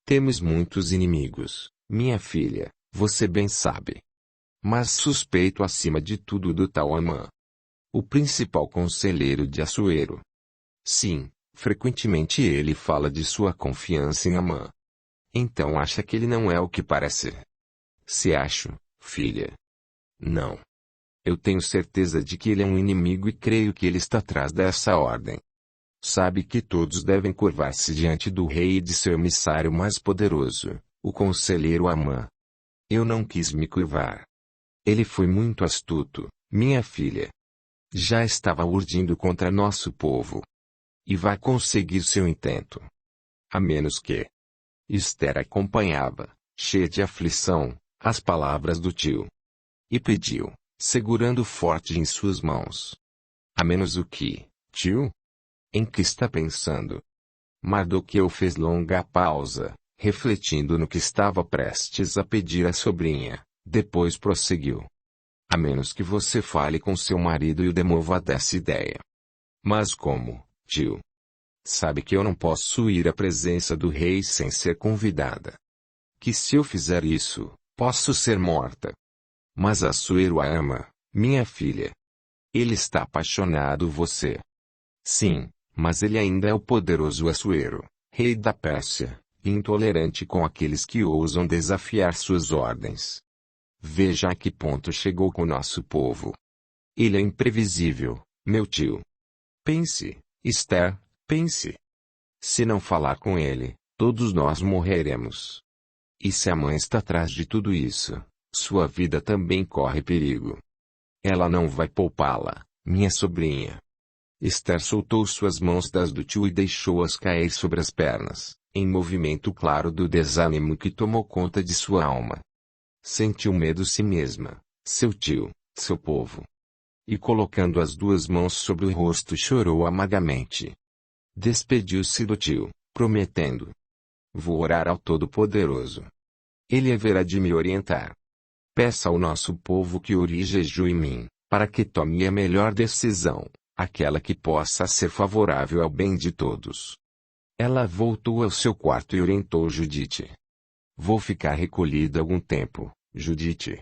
Temos muitos inimigos, minha filha, você bem sabe. Mas suspeito acima de tudo do tal Amã, o principal conselheiro de Assuero. Sim, frequentemente ele fala de sua confiança em Amã. Então acha que ele não é o que parece? Se acho, filha. Não. Eu tenho certeza de que ele é um inimigo e creio que ele está atrás dessa ordem. Sabe que todos devem curvar-se diante do rei e de seu emissário mais poderoso, o conselheiro Amã. Eu não quis me curvar. Ele foi muito astuto, minha filha. Já estava urdindo contra nosso povo. E vai conseguir seu intento. A menos que... Esther acompanhava, cheia de aflição, as palavras do tio. E pediu, segurando forte em suas mãos. A menos o que, tio? Em que está pensando? Mardoqueu fez longa pausa, refletindo no que estava prestes a pedir à sobrinha, depois prosseguiu. A menos que você fale com seu marido e o demova dessa ideia. Mas como, tio? Sabe que eu não posso ir à presença do rei sem ser convidada. Que se eu fizer isso, posso ser morta. Mas Assuero a ama, minha filha. Ele está apaixonado por você. Sim, mas ele ainda é o poderoso Assuero, rei da Pérsia, intolerante com aqueles que ousam desafiar suas ordens. Veja a que ponto chegou com nosso povo. Ele é imprevisível, meu tio. Pense, Esther, pense. Se não falar com ele, todos nós morreremos. E se a mãe está atrás de tudo isso, sua vida também corre perigo. Ela não vai poupá-la, minha sobrinha. Esther soltou suas mãos das do tio e deixou-as cair sobre as pernas, em movimento claro do desânimo que tomou conta de sua alma. Sentiu medo de si mesma, seu tio, seu povo. E colocando as duas mãos sobre o rosto chorou amargamente. Despediu-se do tio, prometendo. Vou orar ao Todo-Poderoso. Ele haverá de me orientar. Peça ao nosso povo que ore e jejue em mim, para que tome a melhor decisão, aquela que possa ser favorável ao bem de todos. Ela voltou ao seu quarto e orientou Judite. Vou ficar recolhida algum tempo, Judite.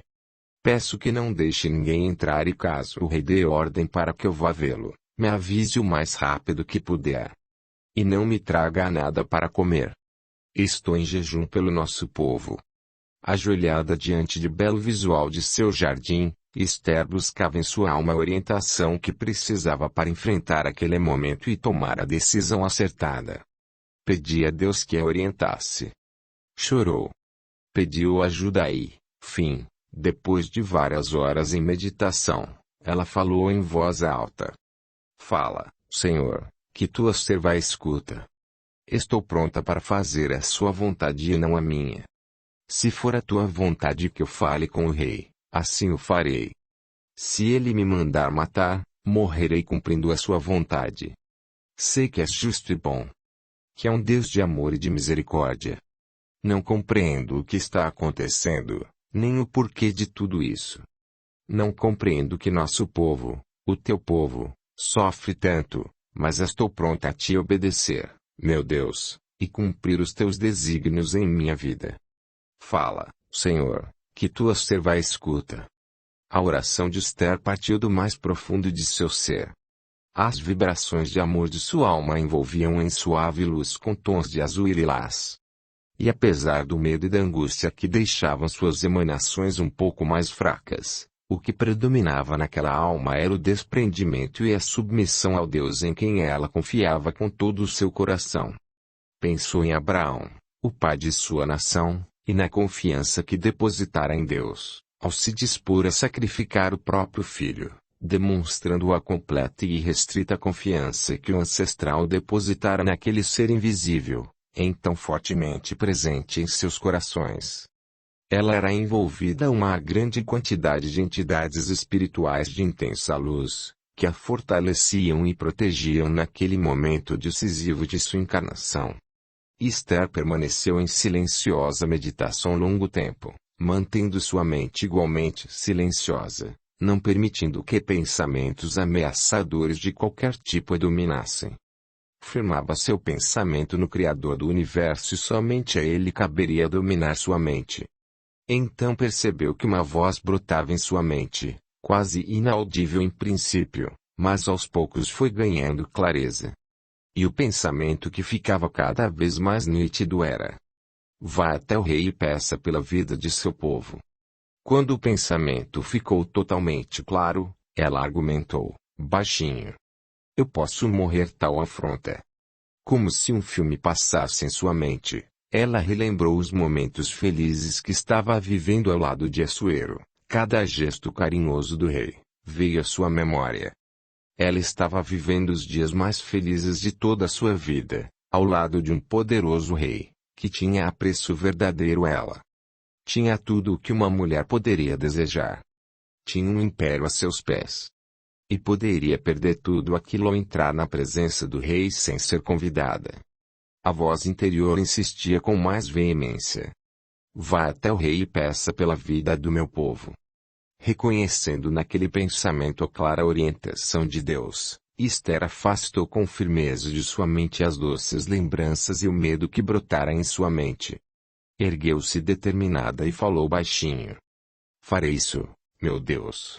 Peço que não deixe ninguém entrar e caso o rei dê ordem para que eu vá vê-lo, me avise o mais rápido que puder. E não me traga nada para comer. Estou em jejum pelo nosso povo. Ajoelhada diante de belo visual de seu jardim, Esther buscava em sua alma a orientação que precisava para enfrentar aquele momento e tomar a decisão acertada. Pedia a Deus que a orientasse. Chorou. Pediu ajuda e, depois de várias horas em meditação, ela falou em voz alta. Fala, Senhor, que tua serva escuta. Estou pronta para fazer a sua vontade e não a minha. Se for a tua vontade que eu fale com o rei, assim o farei. Se ele me mandar matar, morrerei cumprindo a sua vontade. Sei que és justo e bom. Que é um Deus de amor e de misericórdia. Não compreendo o que está acontecendo, nem o porquê de tudo isso. Não compreendo que nosso povo, o teu povo, sofre tanto, mas estou pronta a te obedecer, meu Deus, e cumprir os teus desígnios em minha vida. Fala, Senhor, que tua serva escuta. A oração de Esther partiu do mais profundo de seu ser. As vibrações de amor de sua alma envolviam em suave luz com tons de azul e lilás. E apesar do medo e da angústia que deixavam suas emanações um pouco mais fracas, o que predominava naquela alma era o desprendimento e a submissão ao Deus em quem ela confiava com todo o seu coração. Pensou em Abraão, o pai de sua nação, e na confiança que depositara em Deus, ao se dispor a sacrificar o próprio filho, demonstrando a completa e irrestrita confiança que o ancestral depositara naquele ser invisível, então fortemente presente em seus corações. Ela era envolvida uma grande quantidade de entidades espirituais de intensa luz, que a fortaleciam e protegiam naquele momento decisivo de sua encarnação. Esther permaneceu em silenciosa meditação longo tempo, mantendo sua mente igualmente silenciosa, não permitindo que pensamentos ameaçadores de qualquer tipo a dominassem. Firmava seu pensamento no Criador do Universo e somente a ele caberia dominar sua mente. Então percebeu que uma voz brotava em sua mente, quase inaudível em princípio, mas aos poucos foi ganhando clareza. E o pensamento que ficava cada vez mais nítido era: vá até o rei e peça pela vida de seu povo. Quando o pensamento ficou totalmente claro, ela argumentou, baixinho: eu posso morrer tal afronta. Como se um filme passasse em sua mente, ela relembrou os momentos felizes que estava vivendo ao lado de Assuero. Cada gesto carinhoso do rei veio à sua memória. Ela estava vivendo os dias mais felizes de toda a sua vida, ao lado de um poderoso rei, que tinha apreço verdadeiro a ela. Tinha tudo o que uma mulher poderia desejar. Tinha um império a seus pés. E poderia perder tudo aquilo ao entrar na presença do rei sem ser convidada. A voz interior insistia com mais veemência: vá até o rei e peça pela vida do meu povo. Reconhecendo naquele pensamento a clara orientação de Deus, Esther afastou com firmeza de sua mente as doces lembranças e o medo que brotara em sua mente. Ergueu-se determinada e falou baixinho: farei isso, meu Deus.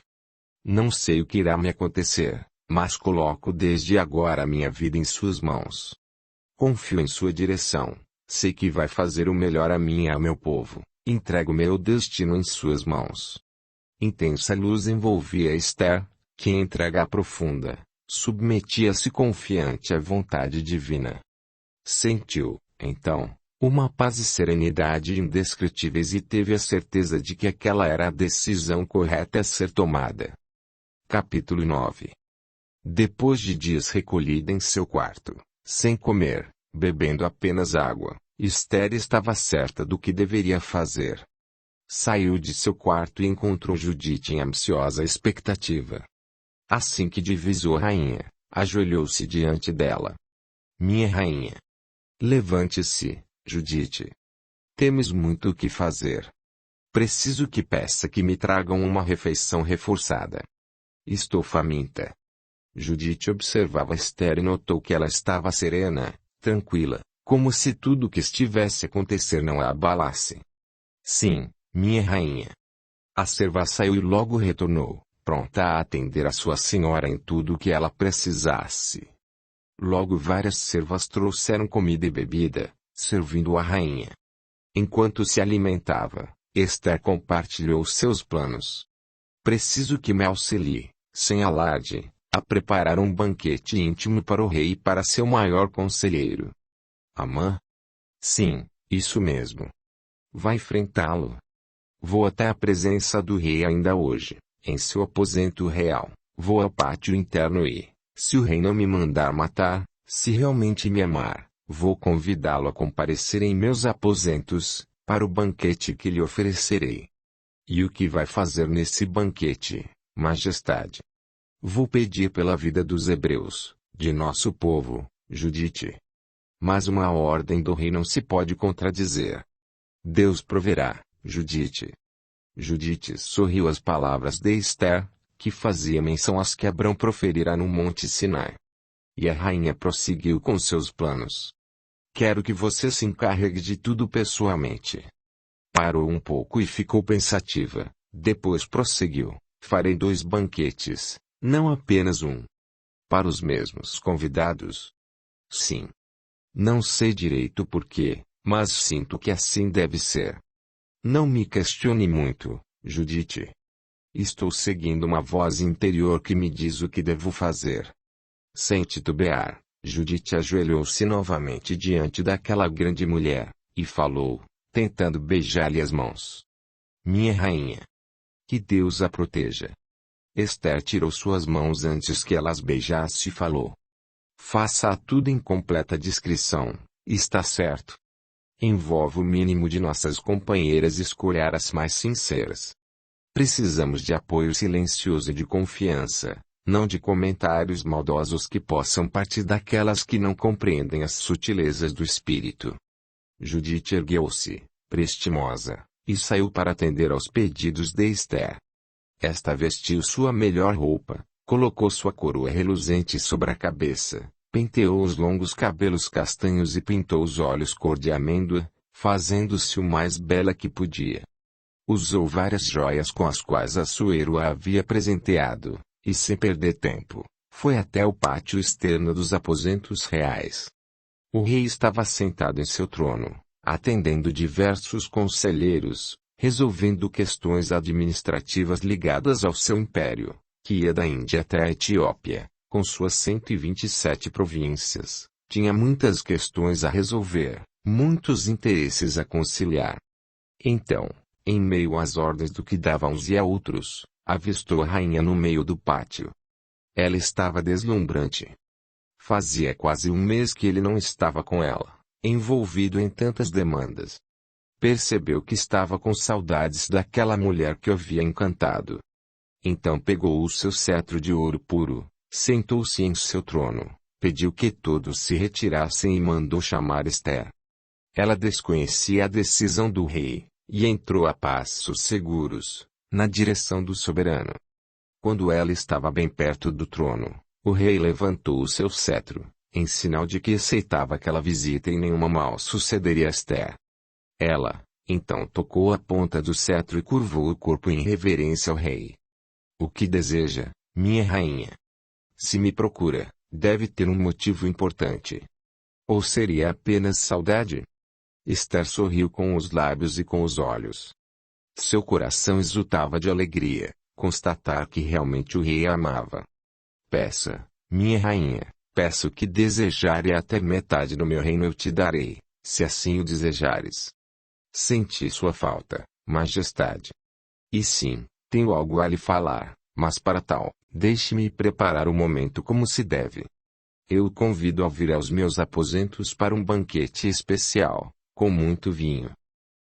Não sei o que irá me acontecer, mas coloco desde agora a minha vida em suas mãos. Confio em sua direção, sei que vai fazer o melhor a mim e ao meu povo, entrego meu destino em suas mãos. Intensa luz envolvia Esther, que em entrega profunda, submetia-se confiante à vontade divina. Sentiu, então, uma paz e serenidade indescritíveis e teve a certeza de que aquela era a decisão correta a ser tomada. Capítulo 9. Depois de dias recolhida em seu quarto, sem comer, bebendo apenas água, Esther estava certa do que deveria fazer. Saiu de seu quarto e encontrou Judite em ansiosa expectativa. Assim que divisou a rainha, ajoelhou-se diante dela. Minha rainha. Levante-se, Judite. Temos muito o que fazer. Preciso que peça que me tragam uma refeição reforçada. Estou faminta. Judite observava Esther e notou que ela estava serena, tranquila, como se tudo o que estivesse a acontecer não a abalasse. Sim, minha rainha. A serva saiu e logo retornou, pronta a atender a sua senhora em tudo o que ela precisasse. Logo várias servas trouxeram comida e bebida, servindo a rainha. Enquanto se alimentava, Esther compartilhou seus planos. Preciso que me auxilie, sem alarde, a preparar um banquete íntimo para o rei e para seu maior conselheiro. Amã? Sim, isso mesmo. Vai enfrentá-lo. Vou até a presença do rei ainda hoje, em seu aposento real. Vou ao pátio interno e, se o rei não me mandar matar, se realmente me amar, vou convidá-lo a comparecer em meus aposentos, para o banquete que lhe oferecerei. E o que vai fazer nesse banquete, majestade? Vou pedir pela vida dos hebreus, de nosso povo, Judite. Mas uma ordem do rei não se pode contradizer. Deus proverá, Judite. Judite sorriu às palavras de Esther, que fazia menção às que Abrão proferira no Monte Sinai. E a rainha prosseguiu com seus planos. Quero que você se encarregue de tudo pessoalmente. Parou um pouco e ficou pensativa, depois prosseguiu. Farei 2 banquetes, não apenas um. Para os mesmos convidados? Sim. Não sei direito porquê, mas sinto que assim deve ser. Não me questione muito, Judite. Estou seguindo uma voz interior que me diz o que devo fazer. Sem titubear, Judite ajoelhou-se novamente diante daquela grande mulher, e falou, tentando beijar-lhe as mãos. Minha rainha. Que Deus a proteja. Esther tirou suas mãos antes que ela as beijasse e falou. Faça tudo em completa discrição, está certo. Envolve o mínimo de nossas companheiras e escolher as mais sinceras. Precisamos de apoio silencioso e de confiança, não de comentários maldosos que possam partir daquelas que não compreendem as sutilezas do espírito. Judite ergueu-se, prestimosa, e saiu para atender aos pedidos de Esther. Esta vestiu sua melhor roupa, colocou sua coroa reluzente sobre a cabeça, penteou os longos cabelos castanhos e pintou os olhos cor de amêndoa, fazendo-se o mais bela que podia. Usou várias joias com as quais Assuero a havia presenteado, e sem perder tempo, foi até o pátio externo dos aposentos reais. O rei estava sentado em seu trono, atendendo diversos conselheiros, resolvendo questões administrativas ligadas ao seu império, que ia da Índia até a Etiópia, com suas 127 províncias. Tinha muitas questões a resolver, muitos interesses a conciliar. Então, em meio às ordens do que dava a uns e a outros, avistou a rainha no meio do pátio. Ela estava deslumbrante. Fazia quase um mês que ele não estava com ela, envolvido em tantas demandas. Percebeu que estava com saudades daquela mulher que o havia encantado. Então pegou o seu cetro de ouro puro, sentou-se em seu trono, pediu que todos se retirassem e mandou chamar Esther. Ela desconhecia a decisão do rei, e entrou a passos seguros, na direção do soberano. Quando ela estava bem perto do trono, o rei levantou o seu cetro, em sinal de que aceitava aquela visita e nenhuma mal sucederia a Esther. Ela, então tocou a ponta do cetro e curvou o corpo em reverência ao rei. O que deseja, minha rainha? Se me procura, deve ter um motivo importante. Ou seria apenas saudade? Esther sorriu com os lábios e com os olhos. Seu coração exultava de alegria, constatar que realmente o rei a amava. Peça, minha rainha, peça o que desejar e até metade do meu reino eu te darei, se assim o desejares. Senti sua falta, majestade. E sim, tenho algo a lhe falar, mas para tal, deixe-me preparar o momento como se deve. Eu o convido a vir aos meus aposentos para um banquete especial, com muito vinho.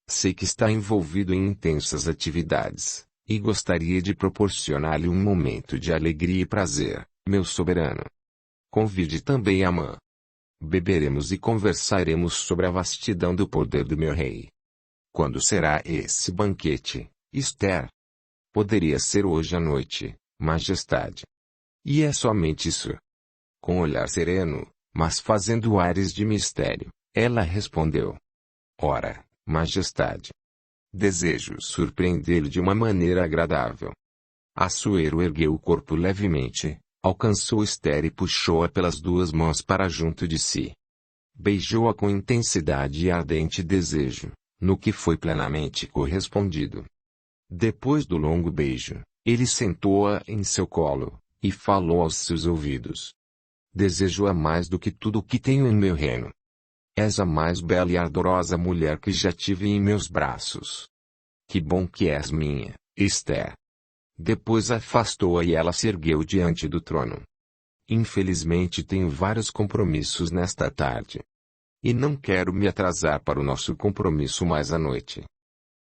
Sei que está envolvido em intensas atividades, e gostaria de proporcionar-lhe um momento de alegria e prazer, meu soberano. Convide também a Amã. Beberemos e conversaremos sobre a vastidão do poder do meu rei. Quando será esse banquete, Esther? Poderia ser hoje à noite, majestade. E é somente isso. Com olhar sereno, mas fazendo ares de mistério, ela respondeu. Ora, majestade. Desejo surpreendê-lo de uma maneira agradável. Assuero ergueu o corpo levemente, alcançou Esther e puxou-a pelas duas mãos para junto de si. Beijou-a com intensidade e ardente desejo, no que foi plenamente correspondido. Depois do longo beijo, ele sentou-a em seu colo, e falou aos seus ouvidos. Desejo-a mais do que tudo o que tenho em meu reino. És a mais bela e ardorosa mulher que já tive em meus braços. Que bom que és minha, Esther. Depois afastou-a e ela se ergueu diante do trono. Infelizmente tenho vários compromissos nesta tarde. E não quero me atrasar para o nosso compromisso mais à noite.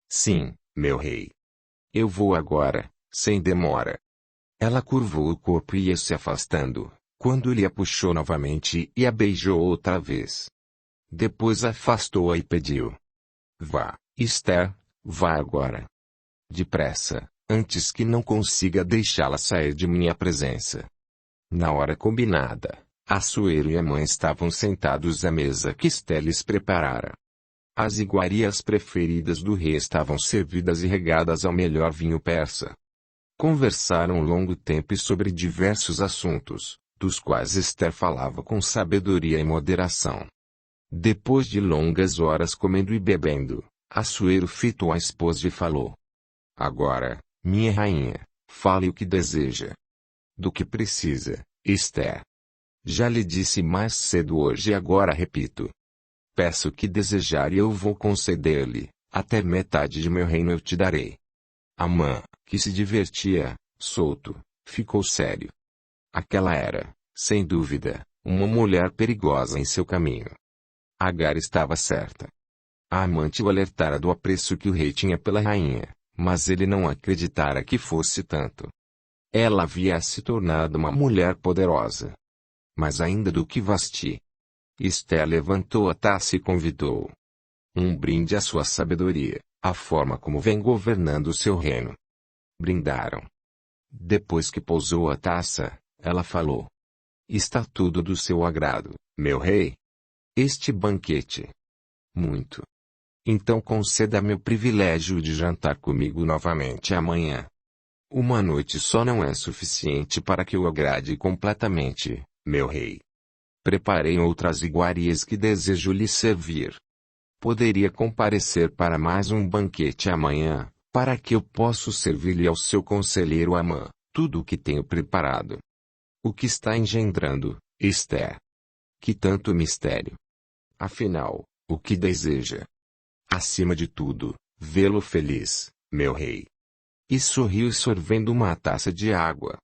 Sim, meu rei. Eu vou agora, sem demora. Ela curvou o corpo e ia se afastando, quando ele a puxou novamente e a beijou outra vez. Depois afastou-a e pediu. Vá, Esther, vá agora. Depressa, antes que não consiga deixá-la sair de minha presença. Na hora combinada, Assuero e a mãe estavam sentados à mesa que Esther lhes preparara. As iguarias preferidas do rei estavam servidas e regadas ao melhor vinho persa. Conversaram longo tempo sobre diversos assuntos, dos quais Esther falava com sabedoria e moderação. Depois de longas horas comendo e bebendo, Assuero fitou a esposa e falou: Agora, minha rainha, fale o que deseja. Do que precisa, Esther? Já lhe disse mais cedo hoje e agora repito. Peço o que desejar e eu vou conceder-lhe, até metade de meu reino eu te darei. Amã, que se divertia, solto, ficou sério. Aquela era, sem dúvida, uma mulher perigosa em seu caminho. Agar estava certa. A amante o alertara do apreço que o rei tinha pela rainha, mas ele não acreditara que fosse tanto. Ela havia se tornado uma mulher poderosa. Mais ainda do que Vasti. Esther levantou a taça e convidou. Um brinde à sua sabedoria, à forma como vem governando o seu reino. Brindaram. Depois que pousou a taça, ela falou: Está tudo do seu agrado, meu rei? Este banquete. Muito. Então conceda-me o privilégio de jantar comigo novamente amanhã. Uma noite só não é suficiente para que o agrade completamente, meu rei. Preparei outras iguarias que desejo lhe servir. Poderia comparecer para mais um banquete amanhã, para que eu possa servir-lhe ao seu conselheiro Amã, tudo o que tenho preparado. O que está engendrando, Esther? Que tanto mistério. Afinal, o que deseja? Acima de tudo, vê-lo feliz, meu rei. E sorriu sorvendo uma taça de água.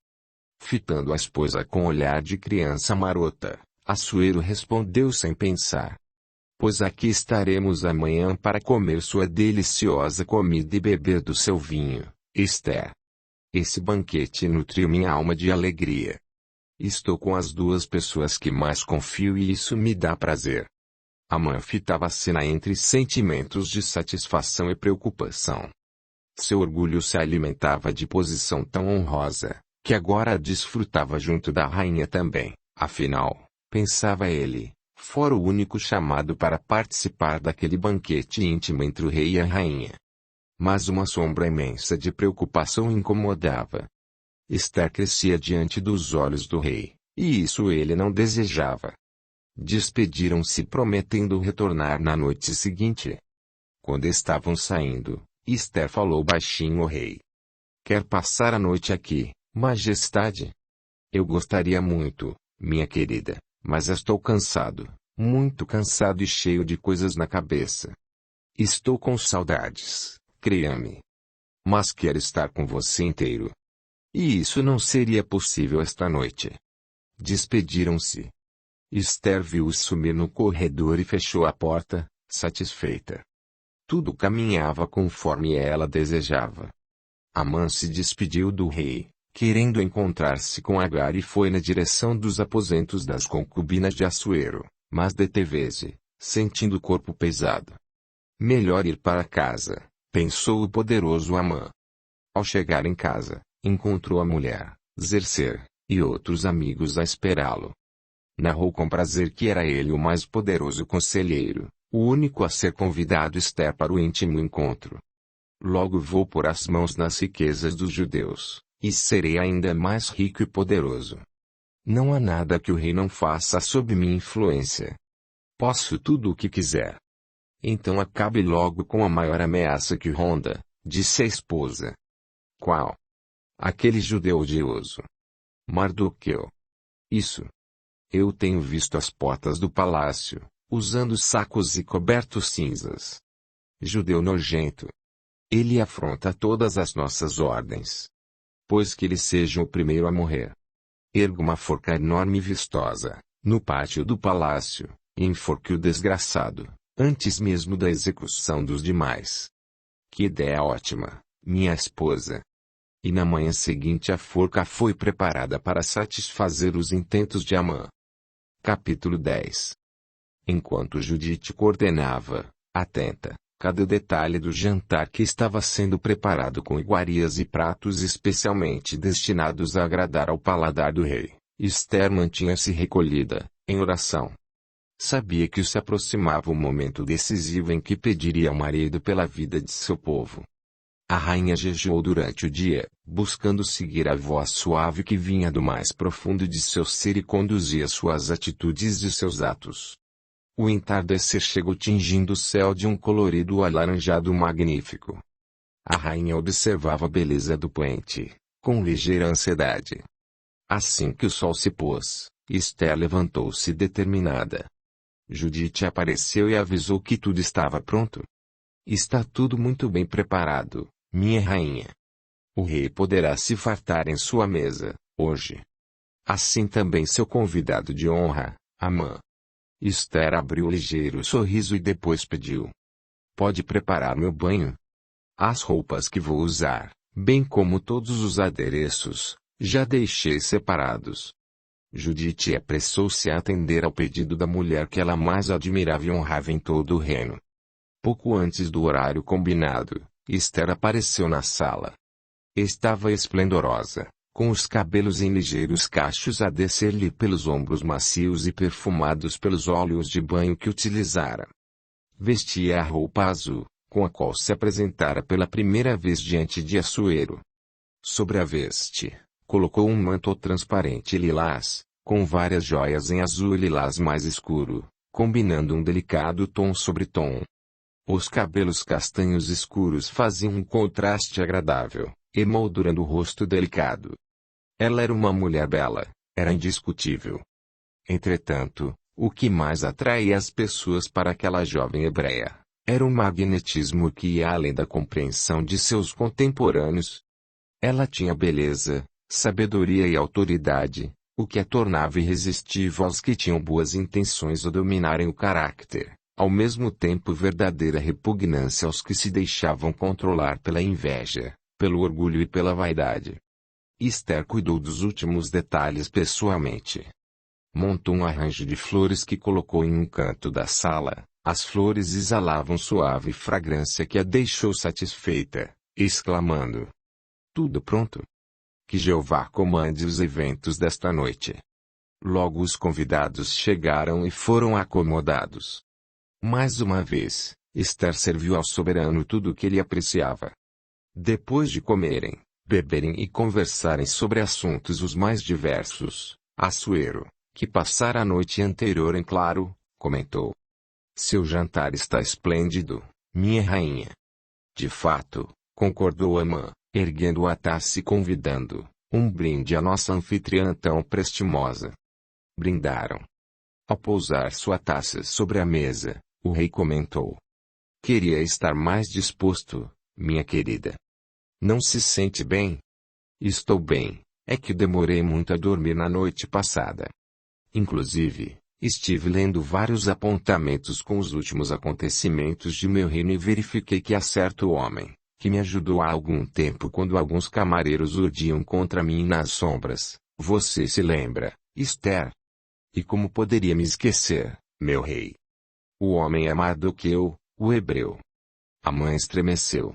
Fitando a esposa com olhar de criança marota, Assuero respondeu sem pensar. Pois aqui estaremos amanhã para comer sua deliciosa comida e beber do seu vinho, Esther. Esse banquete nutriu minha alma de alegria. Estou com as duas pessoas que mais confio e isso me dá prazer. Amã fitava a cena entre sentimentos de satisfação e preocupação. Seu orgulho se alimentava de posição tão honrosa, que agora desfrutava junto da rainha também. Afinal, pensava ele, fora o único chamado para participar daquele banquete íntimo entre o rei e a rainha. Mas uma sombra imensa de preocupação o incomodava. Esther crescia diante dos olhos do rei, e isso ele não desejava. Despediram-se prometendo retornar na noite seguinte. Quando estavam saindo, Esther falou baixinho ao rei. Quer passar a noite aqui, majestade? Eu gostaria muito, minha querida, mas estou cansado, muito cansado e cheio de coisas na cabeça. Estou com saudades, creia-me. Mas quero estar com você inteiro. E isso não seria possível esta noite. Despediram-se. Esther viu-os sumir no corredor e fechou a porta, satisfeita. Tudo caminhava conforme ela desejava. Amã se despediu do rei, querendo encontrar-se com Agar e foi na direção dos aposentos das concubinas de Assuero, mas deteve-se, sentindo o corpo pesado. Melhor ir para casa, pensou o poderoso Amã. Ao chegar em casa, encontrou a mulher, Zerser, e outros amigos a esperá-lo. Narrou com prazer que era ele o mais poderoso conselheiro, o único a ser convidado Esther para o íntimo encontro. Logo vou pôr as mãos nas riquezas dos judeus, e serei ainda mais rico e poderoso. Não há nada que o rei não faça sob minha influência. Posso tudo o que quiser. Então acabe logo com a maior ameaça que ronda, disse a esposa. Qual? Aquele judeu odioso. Mardoqueu. Isso. Eu tenho visto as portas do palácio, usando sacos e cobertos cinzas. Judeu nojento. Ele afronta todas as nossas ordens. Pois que ele seja o primeiro a morrer. Erga uma forca enorme e vistosa, no pátio do palácio, e enforque o desgraçado, antes mesmo da execução dos demais. Que ideia ótima, minha esposa. E na manhã seguinte a forca foi preparada para satisfazer os intentos de Amã. Capítulo 10. Enquanto Judite coordenava, atenta, cada detalhe do jantar que estava sendo preparado com iguarias e pratos especialmente destinados a agradar ao paladar do rei, Esther mantinha-se recolhida, em oração. Sabia que se aproximava o momento decisivo em que pediria ao marido pela vida de seu povo. A rainha jejuou durante o dia, buscando seguir a voz suave que vinha do mais profundo de seu ser e conduzia suas atitudes e seus atos. O entardecer chegou tingindo o céu de um colorido alaranjado magnífico. A rainha observava a beleza do poente, com ligeira ansiedade. Assim que o sol se pôs, Esther levantou-se determinada. Judite apareceu e avisou que tudo estava pronto. Está tudo muito bem preparado, minha rainha. O rei poderá se fartar em sua mesa, hoje. Assim também seu convidado de honra, Amã. Esther abriu um ligeiro sorriso e depois pediu. Pode preparar meu banho? As roupas que vou usar, bem como todos os adereços, já deixei separados. Judite apressou-se a atender ao pedido da mulher que ela mais admirava e honrava em todo o reino. Pouco antes do horário combinado, Esther apareceu na sala. Estava esplendorosa, com os cabelos em ligeiros cachos a descer-lhe pelos ombros macios e perfumados pelos óleos de banho que utilizara. Vestia a roupa azul, com a qual se apresentara pela primeira vez diante de Assuero. Sobre a veste, colocou um manto transparente lilás, com várias joias em azul e lilás mais escuro, combinando um delicado tom sobre tom. Os cabelos castanhos escuros faziam um contraste agradável, emoldurando o rosto delicado. Ela era uma mulher bela, era indiscutível. Entretanto, o que mais atraía as pessoas para aquela jovem hebreia, era um magnetismo que ia além da compreensão de seus contemporâneos. Ela tinha beleza, sabedoria e autoridade, o que a tornava irresistível aos que tinham boas intenções ou dominarem o caráter, ao mesmo tempo verdadeira repugnância aos que se deixavam controlar pela inveja, pelo orgulho e pela vaidade. Esther cuidou dos últimos detalhes pessoalmente. Montou um arranjo de flores que colocou em um canto da sala. As flores exalavam suave fragrância que a deixou satisfeita, exclamando: tudo pronto? Que Jeová comande os eventos desta noite. Logo os convidados chegaram e foram acomodados. Mais uma vez, Esther serviu ao soberano tudo o que ele apreciava. Depois de comerem, beberem e conversarem sobre assuntos os mais diversos, Assuero, que passara a noite anterior em claro, comentou: seu jantar está esplêndido, minha rainha. De fato, concordou Amã, erguendo a taça e convidando, um brinde à nossa anfitriã tão prestimosa. Brindaram. Ao pousar sua taça sobre a mesa, o rei comentou: queria estar mais disposto, minha querida. Não se sente bem? Estou bem, é que demorei muito a dormir na noite passada. Inclusive, estive lendo vários apontamentos com os últimos acontecimentos de meu reino e verifiquei que há certo homem, que me ajudou há algum tempo quando alguns camareiros urdiam contra mim nas sombras. Você se lembra, Esther? E como poderia me esquecer, meu rei? O homem é Mardoqueu, o hebreu. A mãe estremeceu.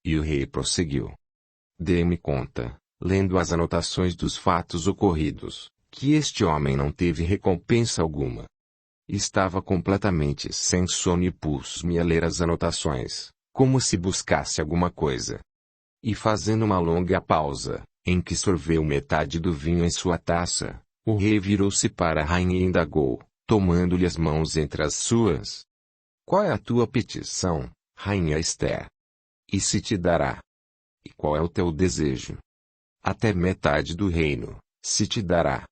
E o rei prosseguiu. Dei-me conta, lendo as anotações dos fatos ocorridos, que este homem não teve recompensa alguma. Estava completamente sem sono e pus-me a ler as anotações, como se buscasse alguma coisa. E fazendo uma longa pausa, em que sorveu metade do vinho em sua taça, o rei virou-se para a rainha e indagou, tomando-lhe as mãos entre as suas: qual é a tua petição, rainha Esther? E se te dará? E qual é o teu desejo? Até metade do reino, se te dará.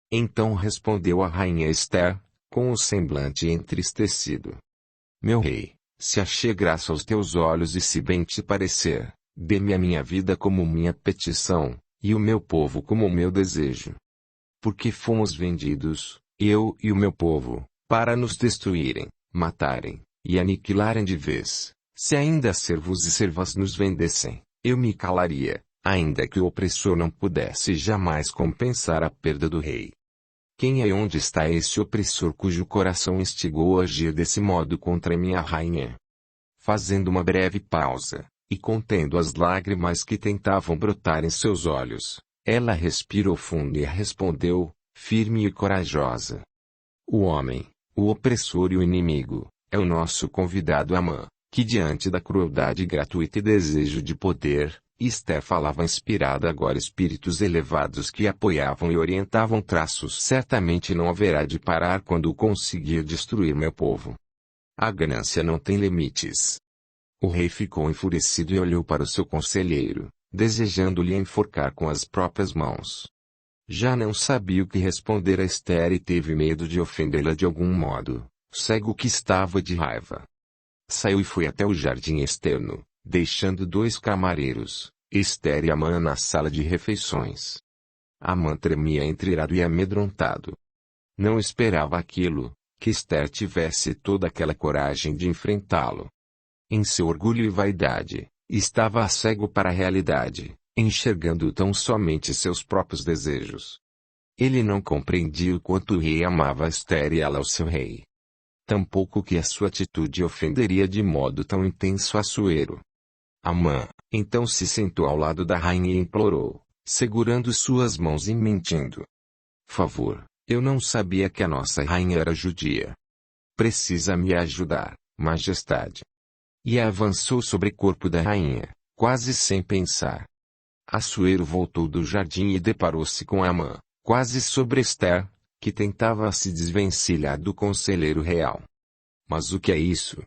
Então respondeu a rainha Esther, com o semblante entristecido: meu rei, se achei graça aos teus olhos e se bem te parecer, dê-me a minha vida como minha petição, e o meu povo como o meu desejo. Porque fomos vendidos, eu e o meu povo, para nos destruírem, matarem, e aniquilarem de vez. Se ainda servos e servas nos vendessem, eu me calaria, ainda que o opressor não pudesse jamais compensar a perda do rei. Quem é e onde está esse opressor cujo coração instigou a agir desse modo contra minha rainha? Fazendo uma breve pausa, e contendo as lágrimas que tentavam brotar em seus olhos, ela respirou fundo e respondeu, firme e corajosa: o homem, o opressor e o inimigo, é o nosso convidado Amã, que diante da crueldade gratuita e desejo de poder, Esther falava inspirada agora espíritos elevados que apoiavam e orientavam traços certamente não haverá de parar quando conseguir destruir meu povo. A ganância não tem limites. O rei ficou enfurecido e olhou para o seu conselheiro, desejando-lhe enforcar com as próprias mãos. Já não sabia o que responder a Esther e teve medo de ofendê-la de algum modo, cego que estava de raiva. Saiu e foi até o jardim externo, deixando 2 camareiros, Esther e Amã na sala de refeições. Amã tremia entre irado e amedrontado. Não esperava aquilo, que Esther tivesse toda aquela coragem de enfrentá-lo. Em seu orgulho e vaidade, estava cego para a realidade, enxergando tão somente seus próprios desejos. Ele não compreendia o quanto o rei amava Esther e ela o seu rei. Tampouco que a sua atitude ofenderia de modo tão intenso Assuero. Amã, então se sentou ao lado da rainha e implorou, segurando suas mãos e mentindo. Favor, eu não sabia que a nossa rainha era judia. Precisa me ajudar, majestade. E avançou sobre o corpo da rainha, quase sem pensar. Assuero voltou do jardim e deparou-se com Amã, quase sobre Esther, que tentava se desvencilhar do conselheiro real. Mas o que é isso?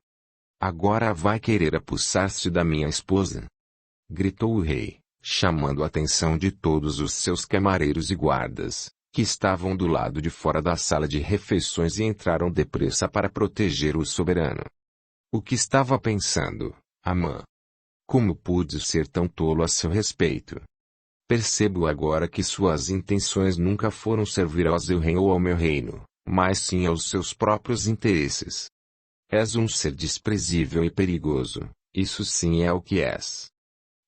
Agora vai querer apossar-se da minha esposa? Gritou o rei, chamando a atenção de todos os seus camareiros e guardas, que estavam do lado de fora da sala de refeições e entraram depressa para proteger o soberano. O que estava pensando, Amã? Como pude ser tão tolo a seu respeito? Percebo agora que suas intenções nunca foram servir ao seu reino ou ao meu reino, mas sim aos seus próprios interesses. És um ser desprezível e perigoso, isso sim é o que és.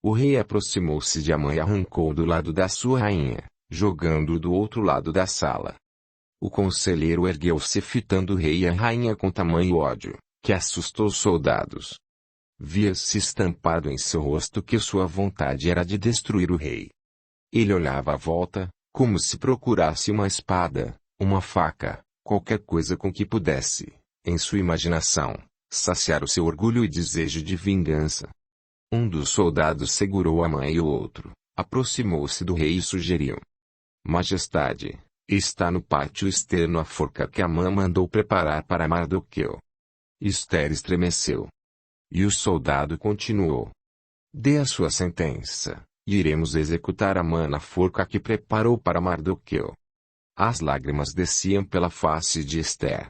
O rei aproximou-se de Amã e arrancou do lado da sua rainha, jogando-o do outro lado da sala. O conselheiro ergueu-se fitando o rei e a rainha com tamanho ódio, que assustou os soldados. Via-se estampado em seu rosto que sua vontade era de destruir o rei. Ele olhava à volta, como se procurasse uma espada, uma faca, qualquer coisa com que pudesse, em sua imaginação, saciar o seu orgulho e desejo de vingança. Um dos soldados segurou Amã e o outro, aproximou-se do rei e sugeriu: Majestade, está no pátio externo a forca que Amã mandou preparar para Mardoqueu. Esther estremeceu. E o soldado continuou: Dê a sua sentença, e iremos executar Amã na forca que preparou para Mardoqueu. As lágrimas desciam pela face de Esther.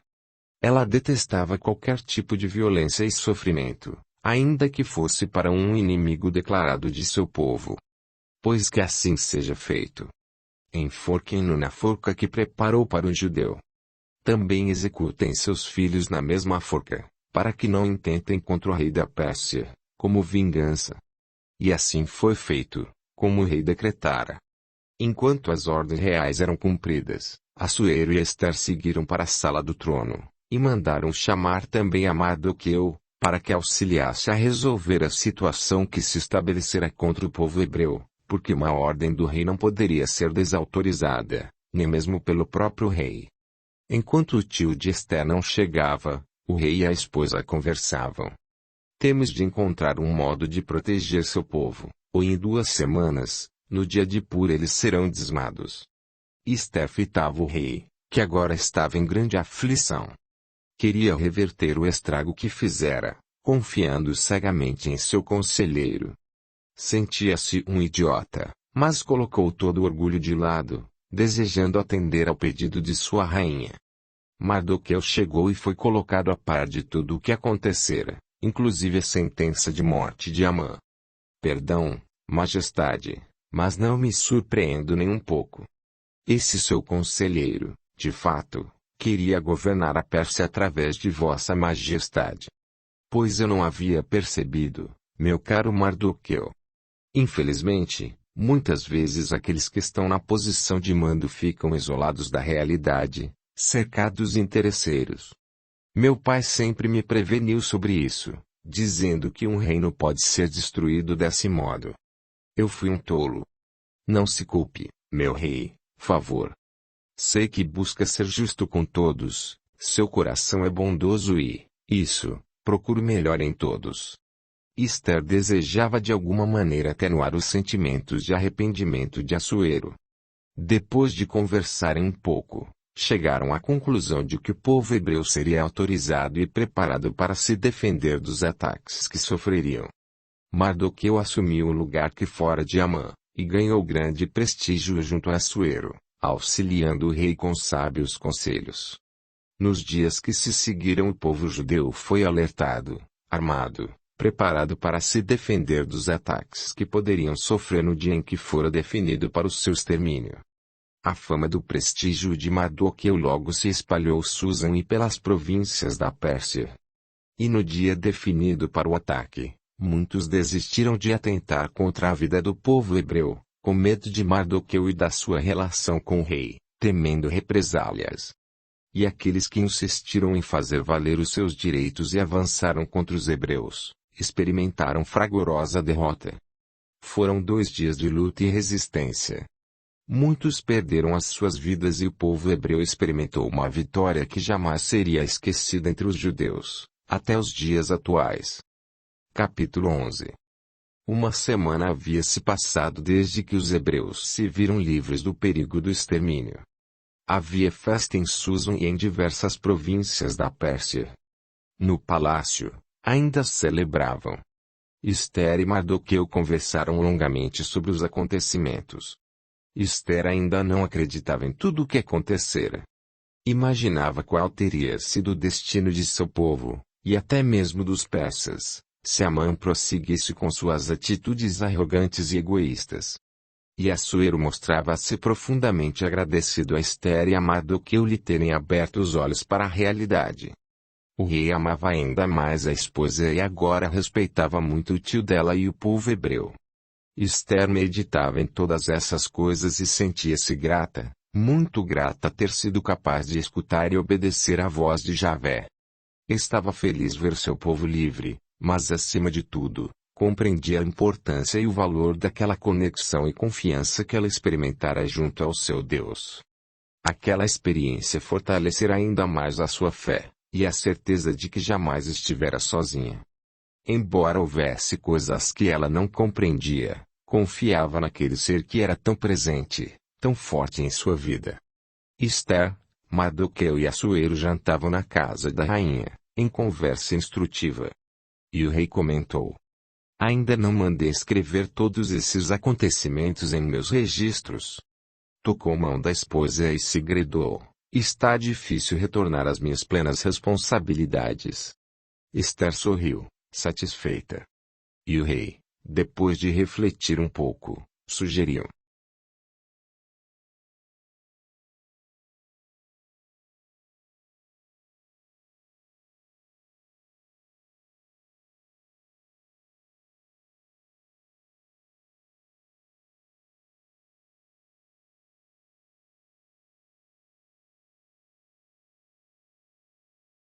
Ela detestava qualquer tipo de violência e sofrimento, ainda que fosse para um inimigo declarado de seu povo. Pois que assim seja feito. Enforquem-no na forca que preparou para o judeu. Também executem seus filhos na mesma forca, para que não intentem contra o rei da Pérsia, como vingança. E assim foi feito, como o rei decretara. Enquanto as ordens reais eram cumpridas, Assuero e Esther seguiram para a sala do trono, e mandaram chamar também a Mardoqueu, para que auxiliasse a resolver a situação que se estabelecera contra o povo hebreu, porque uma ordem do rei não poderia ser desautorizada, nem mesmo pelo próprio rei. Enquanto o tio de Esther não chegava, o rei e a esposa conversavam. Temos de encontrar um modo de proteger seu povo, ou em 2 semanas, no dia de Pur eles serão dizimados. Esther fitava o rei, que agora estava em grande aflição. Queria reverter o estrago que fizera, confiando cegamente em seu conselheiro. Sentia-se um idiota, mas colocou todo o orgulho de lado, desejando atender ao pedido de sua rainha. Mardoqueu chegou e foi colocado a par de tudo o que acontecera, inclusive a sentença de morte de Amã. Perdão, majestade, mas não me surpreendo nem um pouco. Esse seu conselheiro, de fato, queria governar a Pérsia através de vossa majestade. Pois eu não havia percebido, meu caro Mardoqueu. Infelizmente, muitas vezes aqueles que estão na posição de mando ficam isolados da realidade, cercados de interesseiros. Meu pai sempre me preveniu sobre isso, dizendo que um reino pode ser destruído desse modo. Eu fui um tolo. Não se culpe, meu rei, favor. Sei que busca ser justo com todos, seu coração é bondoso e, isso, procure o melhor em todos. Esther desejava de alguma maneira atenuar os sentimentos de arrependimento de Assuero. Depois de conversarem um pouco, chegaram à conclusão de que o povo hebreu seria autorizado e preparado para se defender dos ataques que sofreriam. Mardoqueu assumiu o lugar que fora de Amã, e ganhou grande prestígio junto a Assuero, auxiliando o rei com sábios conselhos. Nos dias que se seguiram, o povo judeu foi alertado, armado, preparado para se defender dos ataques que poderiam sofrer no dia em que fora definido para o seu extermínio. A fama do prestígio de Mardoqueu logo se espalhou Susã e pelas províncias da Pérsia. E no dia definido para o ataque, muitos desistiram de atentar contra a vida do povo hebreu, com medo de Mardoqueu e da sua relação com o rei, temendo represálias. E aqueles que insistiram em fazer valer os seus direitos e avançaram contra os hebreus, experimentaram fragorosa derrota. Foram 2 dias de luta e resistência. Muitos perderam as suas vidas e o povo hebreu experimentou uma vitória que jamais seria esquecida entre os judeus, até os dias atuais. Capítulo 11. Uma semana havia se passado desde que os hebreus se viram livres do perigo do extermínio. Havia festa em Susã e em diversas províncias da Pérsia. No palácio, ainda celebravam. Esther e Mardoqueu conversaram longamente sobre os acontecimentos. Esther ainda não acreditava em tudo o que acontecera. Imaginava qual teria sido o destino de seu povo, e até mesmo dos persas, se Amã prosseguisse com suas atitudes arrogantes e egoístas. E Assuero mostrava-se profundamente agradecido a Esther e a Mardoqueu lhe terem aberto os olhos para a realidade. O rei amava ainda mais a esposa e agora respeitava muito o tio dela e o povo hebreu. Esther meditava em todas essas coisas e sentia-se grata, muito grata a ter sido capaz de escutar e obedecer à voz de Javé. Estava feliz ver seu povo livre, mas acima de tudo, compreendia a importância e o valor daquela conexão e confiança que ela experimentara junto ao seu Deus. Aquela experiência fortalecerá ainda mais a sua fé, e a certeza de que jamais estivera sozinha. Embora houvesse coisas que ela não compreendia, confiava naquele ser que era tão presente, tão forte em sua vida. Esther, Mardoqueu e Assuero jantavam na casa da rainha, em conversa instrutiva. E o rei comentou: ainda não mandei escrever todos esses acontecimentos em meus registros. Tocou mão da esposa e segredou: está difícil retornar às minhas plenas responsabilidades. Esther sorriu, satisfeita. E o rei, depois de refletir um pouco, sugeriu: